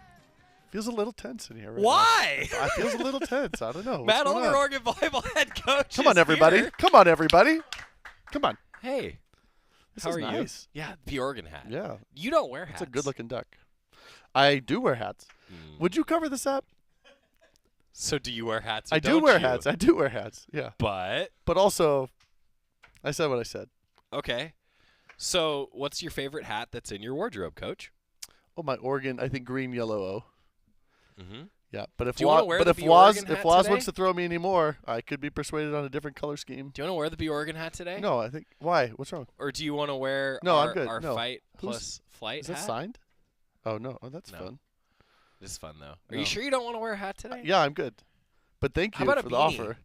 Feels a little tense in here right Why? now. It feels a little tense. I don't know. Matt What's going Ulmer, on? Oregon volleyball head coach. Come on, is everybody. here. Come on, everybody. Come on. Hey. This How is are nice. you? Yeah, the Oregon hat. Yeah. You don't wear hats. It's a good-looking duck. I do wear hats. Would you cover this up? So do you wear hats? Or I do don't wear you? hats. I do wear hats. Yeah. But also, I said what I said. Okay. So what's your favorite hat that's in your wardrobe, Coach? Oh, my Oregon. I think green, yellow O. Mm-hmm. Yeah, but if Do you wanna wear the if Be Waz Oregon hat wants today? to throw me anymore, I could be persuaded on a different color scheme. Do you want to wear the Be Oregon hat today? No, I think why? What's wrong? Or do you want to wear No, our, I'm good. our No. fight Who's- plus flight Is that hat? signed? Oh no, oh that's No. fun. This is fun though. Are No. you sure you don't want to wear a hat today? Yeah, I'm good. But thank How you about for a the beanie? offer.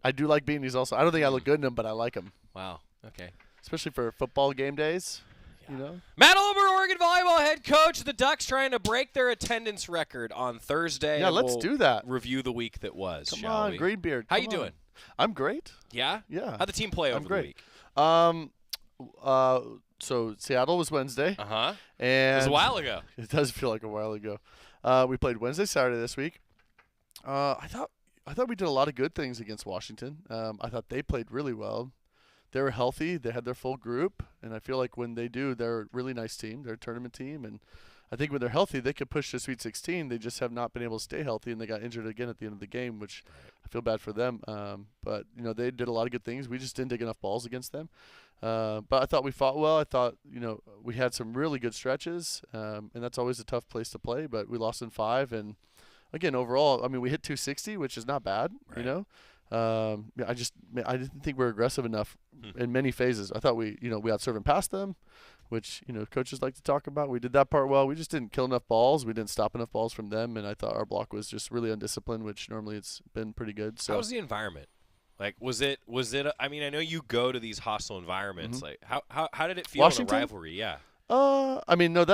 I do like beanies also. I don't think I look good in them, but I like them. Wow. Okay. Especially for football game days. You know. Matt Ulmer, Oregon volleyball head coach. The Ducks trying to break their attendance record on Thursday. Yeah, and let's we'll do that. Review the week that was. Come shall on, we? Greenbeard. How come you on. doing? I'm great. Yeah. Yeah. How'd the team play over I'm the great. week? So Seattle was Wednesday. Uh-huh. And It was a while ago. It does feel like a while ago. We played Wednesday, Saturday this week. I thought we did a lot of good things against Washington. I thought they played really well. They were healthy. They had their full group, and I feel like when they do, they're a really nice team. They're a tournament team, and I think when they're healthy, they could push to Sweet 16. They just have not been able to stay healthy, and they got injured again at the end of the game, which I feel bad for them. But they did a lot of good things. We just didn't take enough balls against them. But I thought we fought well. I thought we had some really good stretches, and that's always a tough place to play. But we lost in 5, and again, overall, I mean, we hit 260, which is not bad. Right. I didn't think we were aggressive enough in many phases. I thought we out-serve and passed them, which coaches like to talk about. We did that part well. We just didn't kill enough balls. We didn't stop enough balls from them, and I thought our block was just really undisciplined, which normally it's been pretty good. So How was the environment? Like, was it? I mean, I know you go to these hostile environments. Mhm. Like, how did it feel in a Washington? rivalry? Yeah. I mean, no,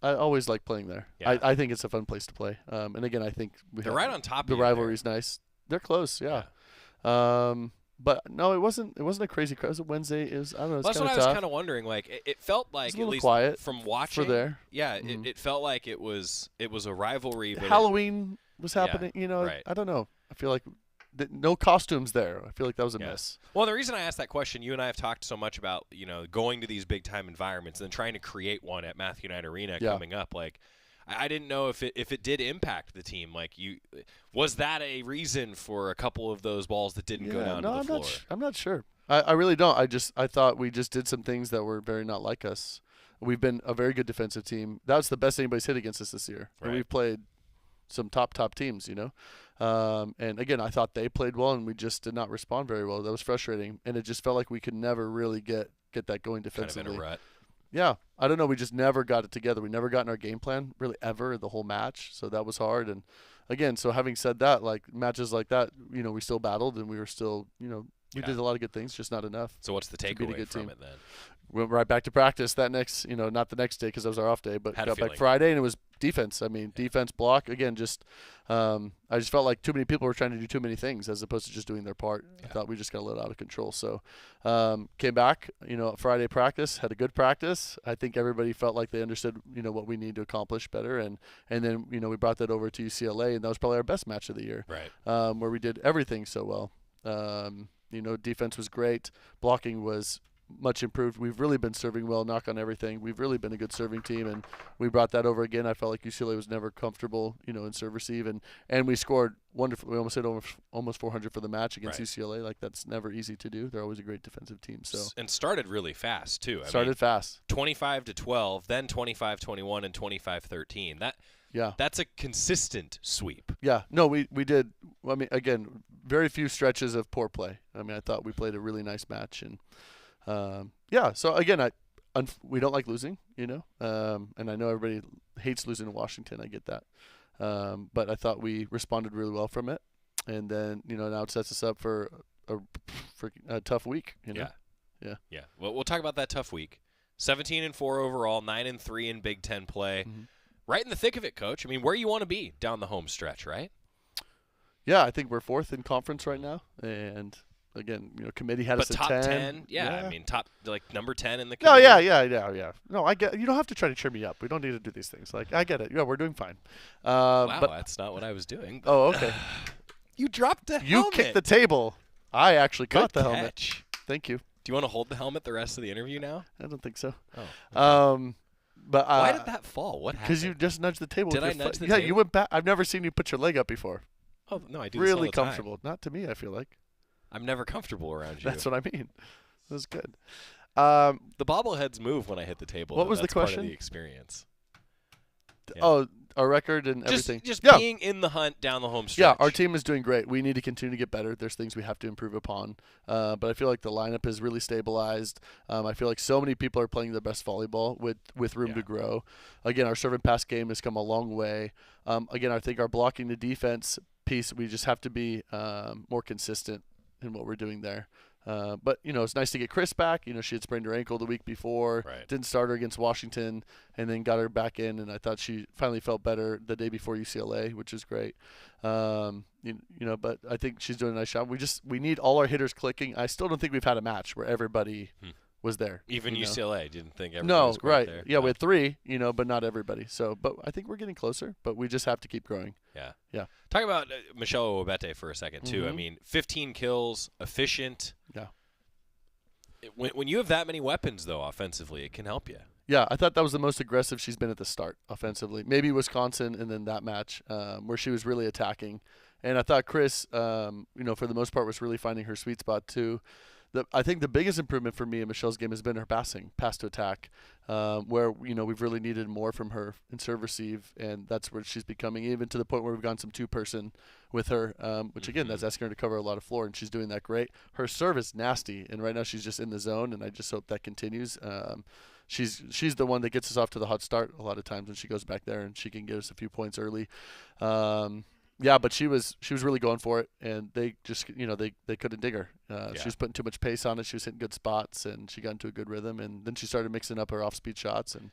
I always like playing there. Yeah. I think it's a fun place to play. And again, I think They're right on top of the you rivalry's nice. They're close, yeah. But no, it wasn't a crazy crowd. It was a Wednesday. I don't know. It's Well, that's what I was kind of wondering. Like, it felt like, a little at least quiet from watching, for there. Yeah, it felt like it was a rivalry. But Halloween was happening. right. I don't know. I feel like no costumes there. I feel like that was a miss. Well, the reason I asked that question, you and I have talked so much about going to these big time environments and then trying to create one at Matthew Knight Arena coming up. Like, I didn't know if it did impact the team. Like, was that a reason for a couple of those balls that didn't go down to the floor? I'm not sure. I really don't. I thought we just did some things that were very not like us. We've been a very good defensive team. That's the best anybody's hit against us this year. Right. And we've played some top teams, and again, I thought they played well, and we just did not respond very well. That was frustrating, and it just felt like we could never really get that going defensively. Kind of in a rut. Yeah, I don't know. We just never got it together. We never got in our game plan really ever the whole match, so that was hard. And again, so having said that, like matches like that, we still battled, and we were still, we did a lot of good things, just not enough. So what's the takeaway from it then? Went right back to practice that next, not the next day because that was our off day, but got back Friday, and it was defense. I mean, defense, block. Again, I just felt like too many people were trying to do too many things as opposed to just doing their part. I thought we just got a little out of control. So came back, Friday practice, had a good practice. I think everybody felt like they understood, what we need to accomplish better. And then, we brought that over to UCLA, and that was probably our best match of the year. Right. Where we did everything so well. Defense was great. Blocking was much improved. We've really been serving well, knock on everything. We've really been a good serving team, and we brought that over again. I felt like UCLA was never comfortable, in serve receive, and we scored wonderfully. We almost hit almost 400 for the match against UCLA. Like, that's never easy to do. They're always a great defensive team. So and started really fast too. Started fast. 25-12, then 25-21, and 25-13. That's a consistent sweep. Yeah. No, we did. I mean, again, very few stretches of poor play. I mean, I thought we played a really nice match, and so again, we don't like losing, and I know everybody hates losing to Washington. I get that. But I thought we responded really well from it. And then, now it sets us up for a tough week, Yeah. Yeah. Well, we'll talk about that tough week. 17-4 overall, 9-3 in Big Ten play. Mm-hmm. Right in the thick of it, Coach. I mean, where you want to be down the home stretch, right? Yeah, I think we're 4th in conference right now. And again, committee had us at 10. But top 10, yeah. I mean, top, number 10 in the committee. No, yeah. No, I get. You don't have to try to cheer me up. We don't need to do these things. Like, I get it. Yeah, we're doing fine. Wow, but, that's not what I was doing. Oh, okay. You dropped the helmet. You kicked the table. I actually caught the helmet. Catch. Thank you. Do you want to hold the helmet the rest of the interview now? I don't think so. Oh. Okay. But why did that fall? What happened? Because you just nudged the table. Did with I your nudge foot. the Yeah, table? you went back. I've never seen you put your leg up before. Oh no, I do. Really this all the comfortable. Time. Not to me, I feel like. I'm never comfortable around you. That's what I mean. That was good. The bobbleheads move when I hit the table. What was That's the question? Part of the experience. Yeah. Oh, our record and everything. Just being in the hunt down the home stretch. Yeah, our team is doing great. We need to continue to get better. There's things we have to improve upon. But I feel like the lineup is really stabilized. I feel like so many people are playing their best volleyball with room to grow. Again, our serve and pass game has come a long way. Again, I think our blocking the defense piece, we just have to be more consistent in what we're doing there. But, it's nice to get Chris back. She had sprained her ankle the week before. Right. Didn't start her against Washington, and then got her back in, and I thought she finally felt better the day before UCLA, which is great. But I think she's doing a nice job. We need all our hitters clicking. I still don't think we've had a match where everybody was there. Even UCLA didn't think everybody was right there. Yeah, we had 3, but not everybody. So, but I think we're getting closer, but we just have to keep growing. Yeah. Talk about Michelle Obete for a second too. Mm-hmm. I mean, 15 kills, efficient. Yeah. When you have that many weapons though offensively, it can help you. Yeah, I thought that was the most aggressive she's been at the start offensively. Maybe Wisconsin and then that match where she was really attacking. And I thought Chris, for the most part was really finding her sweet spot too. I think the biggest improvement for me in Michelle's game has been her passing, pass to attack, where, we've really needed more from her in serve receive, and that's where she's becoming, even to the point where we've gone some 2-person with her, which, again, that's asking her to cover a lot of floor, and she's doing that great. Her serve is nasty, and right now she's just in the zone, and I just hope that continues. She's the one that gets us off to the hot start a lot of times when she goes back there, and she can get us a few points early. Yeah, but she was really going for it, and they just they couldn't dig her. She was putting too much pace on it. She was hitting good spots, and she got into a good rhythm. And then she started mixing up her off-speed shots and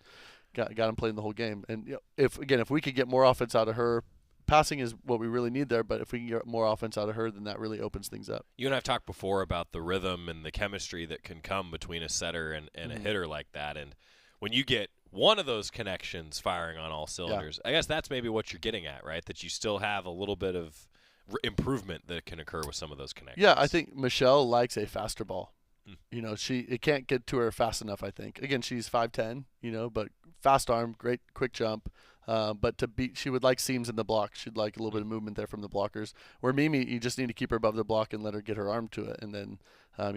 got him playing the whole game. And if we could get more offense out of her, passing is what we really need there. But if we can get more offense out of her, then that really opens things up. You and I have talked before about the rhythm and the chemistry that can come between a setter and a hitter like that. And when you get one of those connections firing on all cylinders, I guess that's maybe what you're getting at, right? That you still have a little bit of improvement that can occur with some of those connections. Yeah, I think Michelle likes a faster ball. It can't get to her fast enough, I think. Again, she's 5'10", but fast arm, great quick jump. But she would like seams in the block. She'd like a little bit of movement there from the blockers. Where Mimi, you just need to keep her above the block and let her get her arm to it, and then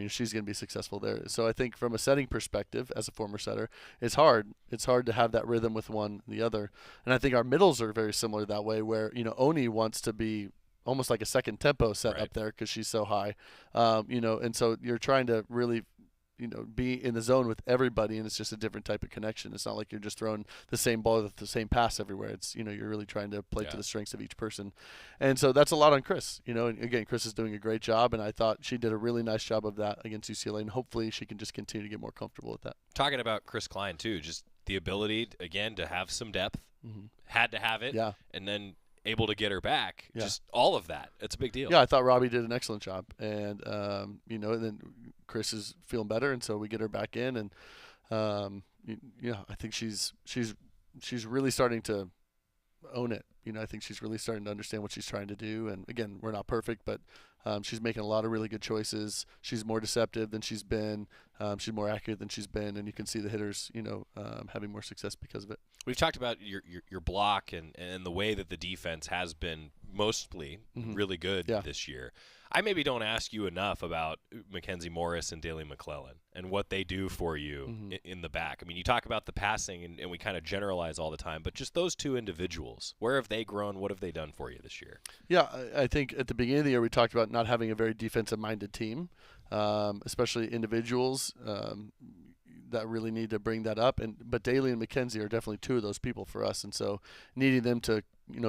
she's going to be successful there. So I think from a setting perspective, as a former setter, it's hard. It's hard to have that rhythm with one and the other. And I think our middles are very similar that way, where Oni wants to be almost like a second tempo set up there because she's so high, and so you're trying to really be in the zone with everybody, and it's just a different type of connection. It's not like you're just throwing the same ball with the same pass everywhere. It's you're really trying to play to the strengths of each person, and so that's a lot on Chris. And again, Chris is doing a great job, and I thought she did a really nice job of that against UCLA, and hopefully she can just continue to get more comfortable with that. Talking about Chris Klein too, just the ability again to have some depth, had to have it, and then able to get her back, just all of that. It's a big deal. Yeah, I thought Robbie did an excellent job, and and then Chris is feeling better, and so we get her back in, and I think she's really starting to own it. I think she's really starting to understand what she's trying to do, and again, we're not perfect, but she's making a lot of really good choices. She's more deceptive than she's been. She's more accurate than she's been, and you can see the hitters, having more success because of it. We've talked about your block and the way that the defense has been mostly really good this year. I maybe don't ask you enough about Mackenzie Morris and Daly McClellan and what they do for you in the back. I mean, you talk about the passing, and we kind of generalize all the time, but just those two individuals, where have they grown? What have they done for you this year? Yeah, I think at the beginning of the year we talked about not having a very defensive-minded team, especially individuals that really need to bring that up. But Daly and Mackenzie are definitely two of those people for us, and so needing them to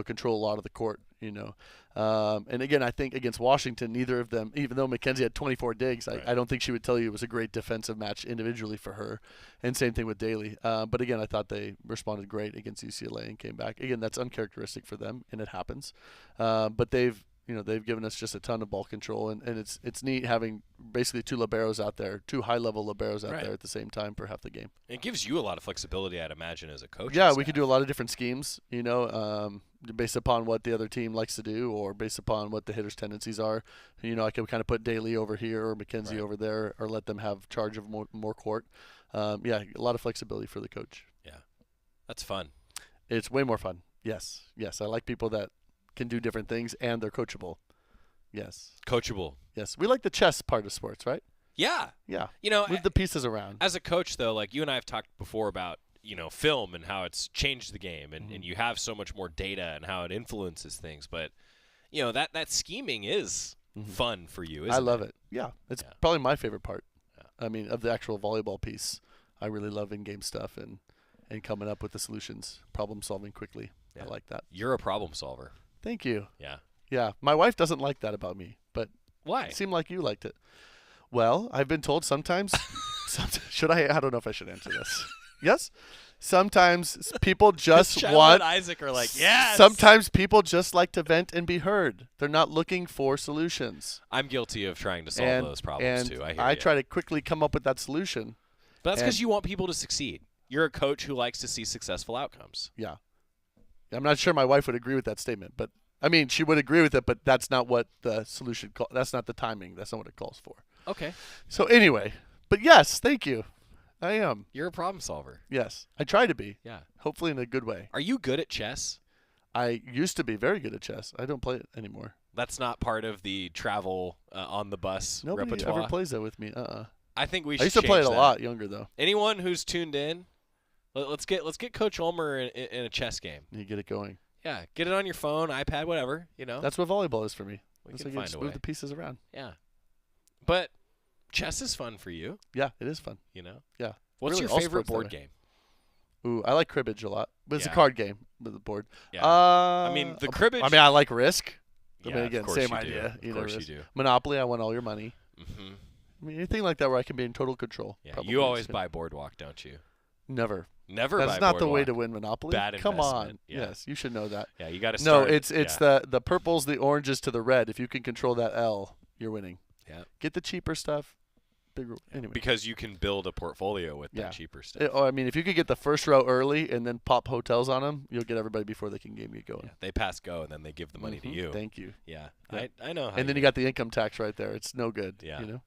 control a lot of the court. And again, I think against Washington, neither of them, even though Mackenzie had 24 digs, I don't think she would tell you it was a great defensive match individually for her. And same thing with Daly. But again, I thought they responded great against UCLA and came back. Again, that's uncharacteristic for them, and it happens. But they've given us just a ton of ball control, and it's neat having basically two liberos out there, two high-level liberos out there at the same time for half the game. It gives you a lot of flexibility, I'd imagine, as a coach. Yeah, we could do a lot of different schemes, based upon what the other team likes to do or based upon what the hitter's tendencies are. I can kind of put Daly over here or Mackenzie over there or let them have charge of more court. A lot of flexibility for the coach. Yeah, that's fun. It's way more fun. Yes. I like people that can do different things and they're coachable. Yes. Coachable. Yes. We like the chess part of sports, right? Yeah. Yeah. Move the pieces around. As a coach, though, like you and I have talked before about, film and how it's changed the game and you have so much more data and how it influences things. But, that scheming is fun for you, isn't it? I love it. Yeah. It's probably my favorite part. Yeah. I mean, of the actual volleyball piece. I really love in-game stuff and coming up with the solutions, problem solving quickly. Yeah. I like that. You're a problem solver. Thank you. Yeah. Yeah. My wife doesn't like that about me, but why? It seemed like you liked it. Well, I've been told sometimes should I don't know if I should answer this. Yes? Sometimes people just want Isaac are like, yes. Sometimes people just like to vent and be heard. They're not looking for solutions. I'm guilty of trying to solve those problems too. I try to quickly come up with that solution. But that's because you want people to succeed. You're a coach who likes to see successful outcomes. Yeah. I'm not sure my wife would agree with that statement, but I mean, she would agree with it, but that's not what the solution that's not the timing. That's not what it calls for. Okay. So anyway, but yes, thank you. I am. You're a problem solver. Yes. I try to be. Yeah. Hopefully in a good way. Are you good at chess? I used to be very good at chess. I don't play it anymore. That's not part of the travel on the bus Nobody repertoire? ever plays that with me. I think we should I used to play it change a that. lot younger, though. Anyone who's tuned in, let's get Coach Ulmer in a chess game. You get it going. Yeah. Get it on your phone, iPad, whatever, That's what volleyball is for me. We It's can like you find just a move way. the pieces around. Yeah. But chess is fun for you. Yeah, it is fun. Yeah. Yeah. What's Really, your all favorite sports board that game? Ooh, I like cribbage a lot. But it's a Yeah. card game with the board. Yeah. I mean, the cribbage. I mean, I like Risk. I Yeah, mean, of again, course same you idea. do. Of course you Risk. do. Monopoly, I want all your money. Mm-hmm. I mean, anything like that where I can be in total control. Yeah, probably you is always good. buy Boardwalk, don't you? Never. Never That's buy not the way Boardwalk. to win Monopoly. Bad Come on. investment. Yeah. Yes, you should know that. Yeah, you got to No, start. it's the purples, the oranges to the red. If you can control that L, you're winning. Yeah. Get the cheaper stuff. Anyway. Because you can build a portfolio with that cheaper stuff. I mean, if you could get the first row early and then pop hotels on them, you'll get everybody before they can game you going. Yeah, they pass go and then they give the money to you. Thank you. Yeah, Yeah. I know. How And then you got the income tax right there. It's no good. Yeah. You know?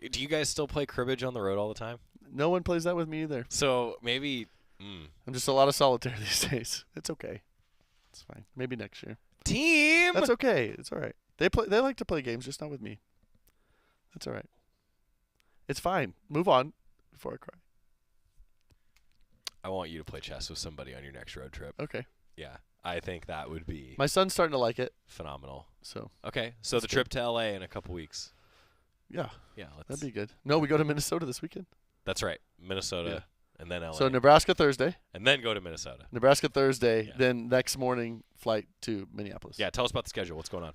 Do you guys still play cribbage on the road all the time? No one plays that with me either. So maybe. I'm just a lot of solitaire these days. It's okay. It's fine. Maybe next year. Team. That's okay. It's all right. They like to play games, just not with me. That's all right. It's fine. Move on before I cry. I want you to play chess with somebody on your next road trip. Okay. Yeah, I think that would be My son's starting to like it. phenomenal. So Okay, so That's the good. trip to LA in a couple weeks. yeah, Yeah, that'd be good. No, we go to Minnesota this weekend. That's right, Minnesota, Yeah. and then LA. So Nebraska Thursday. and then go to Minnesota. Nebraska Thursday. Yeah. Then next morning flight to Minneapolis. Yeah, tell us about the schedule. What's going on?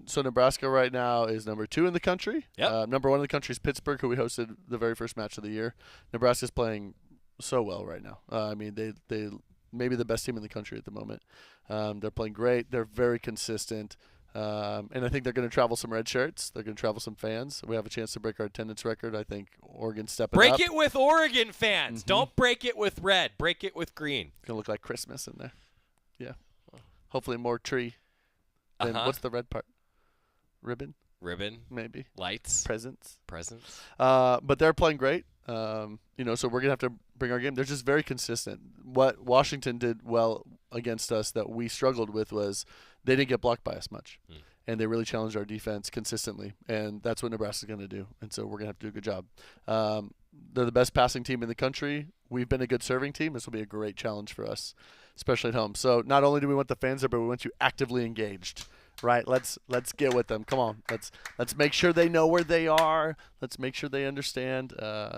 So Nebraska right now is number 2 in the country. Yep. Number 1 in the country is Pittsburgh, who we hosted the very first match of the year. Nebraska's playing so well right now. I mean, they maybe the best team in the country at the moment. They're playing great. They're very consistent. And I think they're going to travel some red shirts. They're going to travel some fans. We have a chance to break our attendance record. I think Oregon's stepping up. Break it with Oregon fans. Don't break it with red. Break it with green. It's going to look like Christmas in there. Yeah. Hopefully more tree. Then what's the red part? Ribbon? Ribbon. Maybe. Lights. Presents. Presents. But they're playing great. So we're going to have to bring our game. They're just very consistent. What Washington did well against us that we struggled with was they didn't get blocked by us much. And they really challenged our defense consistently. And that's what Nebraska's going to do. And so we're going to have to do a good job. They're the best passing team in the country. We've been a good serving team. This will be a great challenge for us, especially at home. So not only do we want the fans there, but we want you actively engaged. Right? Let's get with them. Come on. Let's make sure they know where they are. Let's make sure they understand.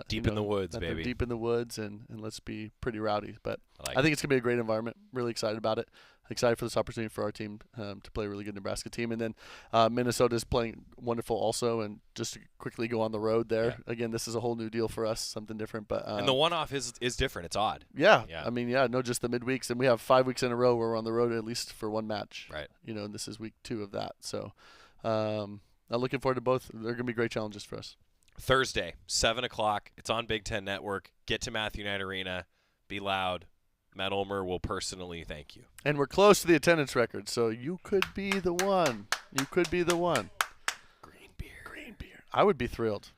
Deep in the woods, that they're baby. Deep in the woods, and let's be pretty rowdy. But I like I think it's gonna be a great environment. Really excited about it. Excited for this opportunity for our team to play a really good Nebraska team. And then Minnesota's playing wonderful also. And just to quickly go on the road there. Yeah. Again, this is a whole new deal for us, something different. But and the one-off is different. It's odd. Yeah. Yeah. I mean, no, just the midweeks. And we have 5 weeks in a row where we're on the road at least for one match. Right. And this is week 2 of that. So I'm looking forward to both. They're going to be great challenges for us. Thursday, 7 o'clock. It's on Big Ten Network. Get to Matthew Knight Arena. Be loud. Matt Ulmer will personally thank you. And we're close to the attendance record, so you could be the one. You could be the one. Green beer. I would be thrilled.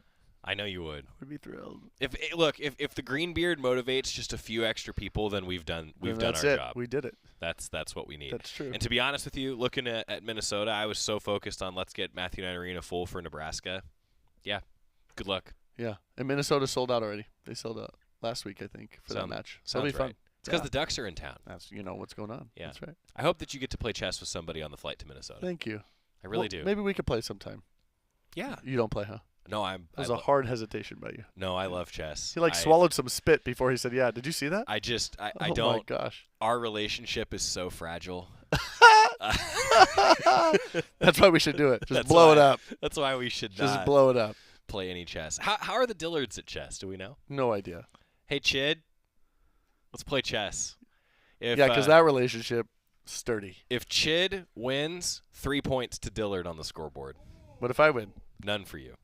I know you would. I would be thrilled. If the green beard motivates just a few extra people, then we've done our job. We did it. That's what we need. That's true. And to be honest with you, looking at Minnesota, I was so focused on let's get Matthew Knight Arena full for Nebraska. Yeah. Good luck. Yeah. And Minnesota sold out already. They sold out last week, I think, for that match. It'll be fun. Right. It's because the Ducks are in town. That's what's going on. Yeah. That's right. I hope that you get to play chess with somebody on the flight to Minnesota. Thank you. I really do. Maybe we could play sometime. Yeah. You don't play, huh? No, That was a hard hesitation by you. No, I love chess. He swallowed some spit before he said, yeah. Did you see that? I Oh don't. my gosh. Our relationship is so fragile. That's why we should do it. Just That's blow it why- up. That's why we should Just not blow it up. play any chess. How are the Dillards at chess? Do we know? No idea. Hey, Chid, let's play chess. Yeah, because that relationship, sturdy. If Chid wins, 3 points to Dillard on the scoreboard. What if I win? None for you.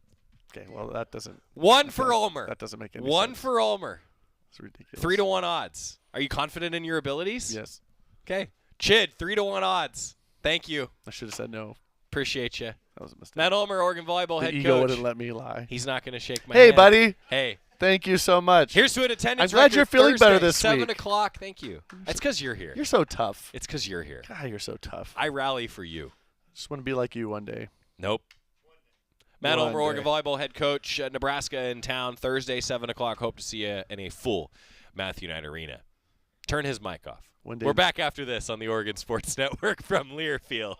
Okay, well, that doesn't. One for Ulmer. That doesn't make any One sense. for Ulmer. It's ridiculous. 3-1 odds. Are you confident in your abilities? Yes. Okay. Chid, 3-1 odds. Thank you. I should have said no. Appreciate you. That was a mistake. Matt Ulmer, Oregon Volleyball The head ego coach. wouldn't let me lie. He's not going to shake my Hey, hand. buddy. Hey. Thank you so much. Here's to an attendance I'm glad record you're feeling Thursday, better this 7 week. o'clock. Thank you. It's because you're here. You're so tough. It's because you're here. God, you're so tough. I rally for you. Just want to be like you one day. Nope. Matt One Ulmer, Oregon day. Volleyball head coach. Nebraska in town Thursday, 7 o'clock. Hope to see you in a full Matthew Knight Arena. Turn his mic off. One day. We're back after this on the Oregon Sports Network from Learfield.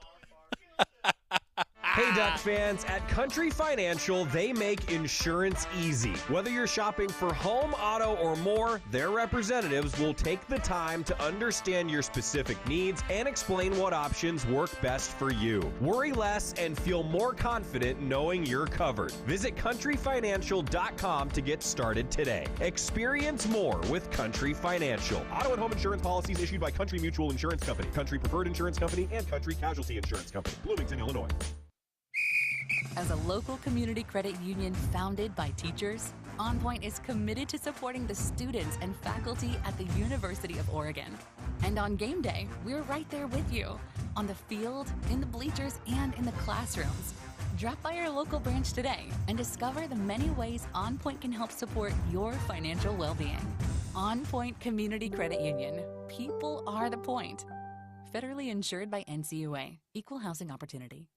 Hey, Duck fans, at Country Financial, they make insurance easy. Whether you're shopping for home, auto, or more, their representatives will take the time to understand your specific needs and explain what options work best for you. Worry less and feel more confident knowing you're covered. Visit countryfinancial.com to get started today. Experience more with Country Financial. Auto and home insurance policies issued by Country Mutual Insurance Company, Country Preferred Insurance Company, and Country Casualty Insurance Company, Bloomington, Illinois. As a local community credit union founded by teachers, OnPoint is committed to supporting the students and faculty at the University of Oregon. And on game day, we're right there with you, on the field, in the bleachers, and in the classrooms. Drop by our local branch today and discover the many ways OnPoint can help support your financial well-being. OnPoint Community Credit Union. People are the point. Federally insured by NCUA. Equal housing opportunity.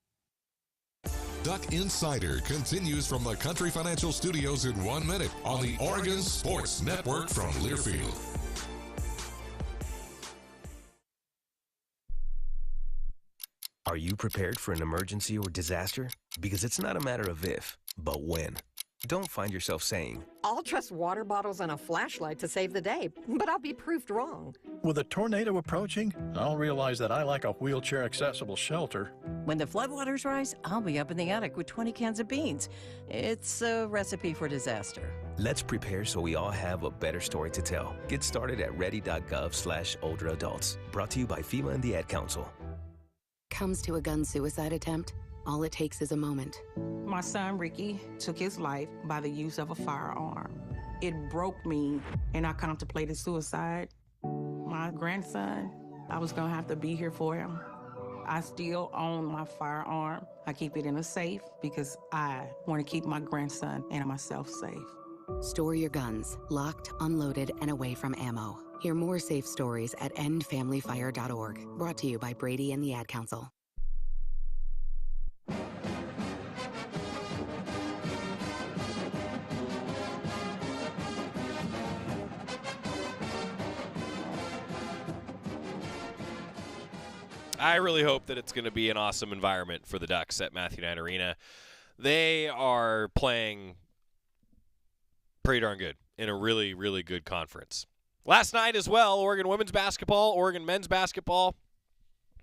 Duck Insider continues from the Country Financial Studios in 1 minute on the Oregon Sports Network from Learfield. Are you prepared for an emergency or disaster? Because it's not a matter of if, but when. Don't find yourself saying, I'll trust water bottles and a flashlight to save the day, but I'll be proved wrong. With a tornado approaching, I'll realize that I like a wheelchair-accessible shelter. When the floodwaters rise, I'll be up in the attic with 20 cans of beans. It's a recipe for disaster. let's prepare so we all have a better story to tell. Get started at ready.gov/older adults. Brought to you by FEMA and the Ad Council. Comes to a gun suicide attempt, all it takes is a moment. My son, Ricky, took his life by the use of a firearm. It broke me, and I contemplated suicide. My grandson, I was gonna have to be here for him. I still own my firearm. I keep it in a safe because I want to keep my grandson and myself safe. Store your guns, locked, unloaded, and away from ammo. Hear more safe stories at endfamilyfire.org. Brought to you by Brady and the Ad Council. I really hope that it's going to be an awesome environment for the Ducks at Matthew Knight Arena. They are playing pretty darn good in a really, really good conference. Last night as well, Oregon women's basketball, Oregon men's basketball.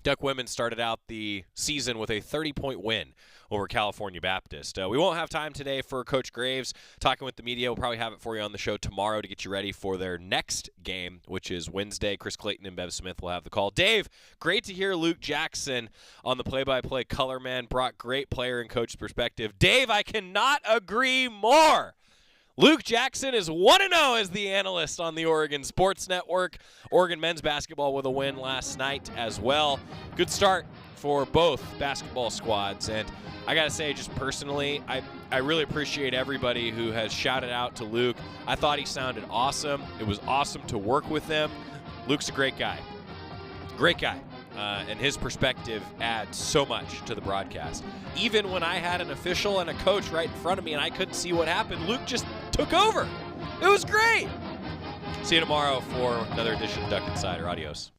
Duck women started out the season with a 30-point win over California Baptist. We won't have time today for Coach Graves talking with the media. We'll probably have it for you on the show tomorrow to get you ready for their next game, which is Wednesday. Chris Clayton and Bev Smith will have the call. Dave, great to hear Luke Jackson on the play-by-play color man. Brought great player and coach perspective. Dave, I cannot agree more. Luke Jackson is 1-0 as the analyst on the Oregon Sports Network. Oregon men's basketball with a win last night as well. Good start for both basketball squads. And I got to say, just personally, I really appreciate everybody who has shouted out to Luke. I thought he sounded awesome. It was awesome to work with him. Luke's a great guy. Great guy. And his perspective adds so much to the broadcast. Even when I had an official and a coach right in front of me and I couldn't see what happened, Luke just took over. It was great. See you tomorrow for another edition of Duck Insider. Adios.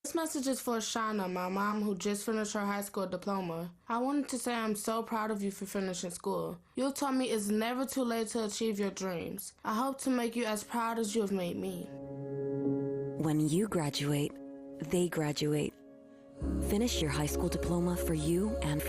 This message is for Shauna, my mom, who just finished her high school diploma. I wanted to say I'm so proud of you for finishing school. You taught me it's never too late to achieve your dreams. I hope to make you as proud as you have made me. When you graduate, they graduate. Finish your high school diploma for you and for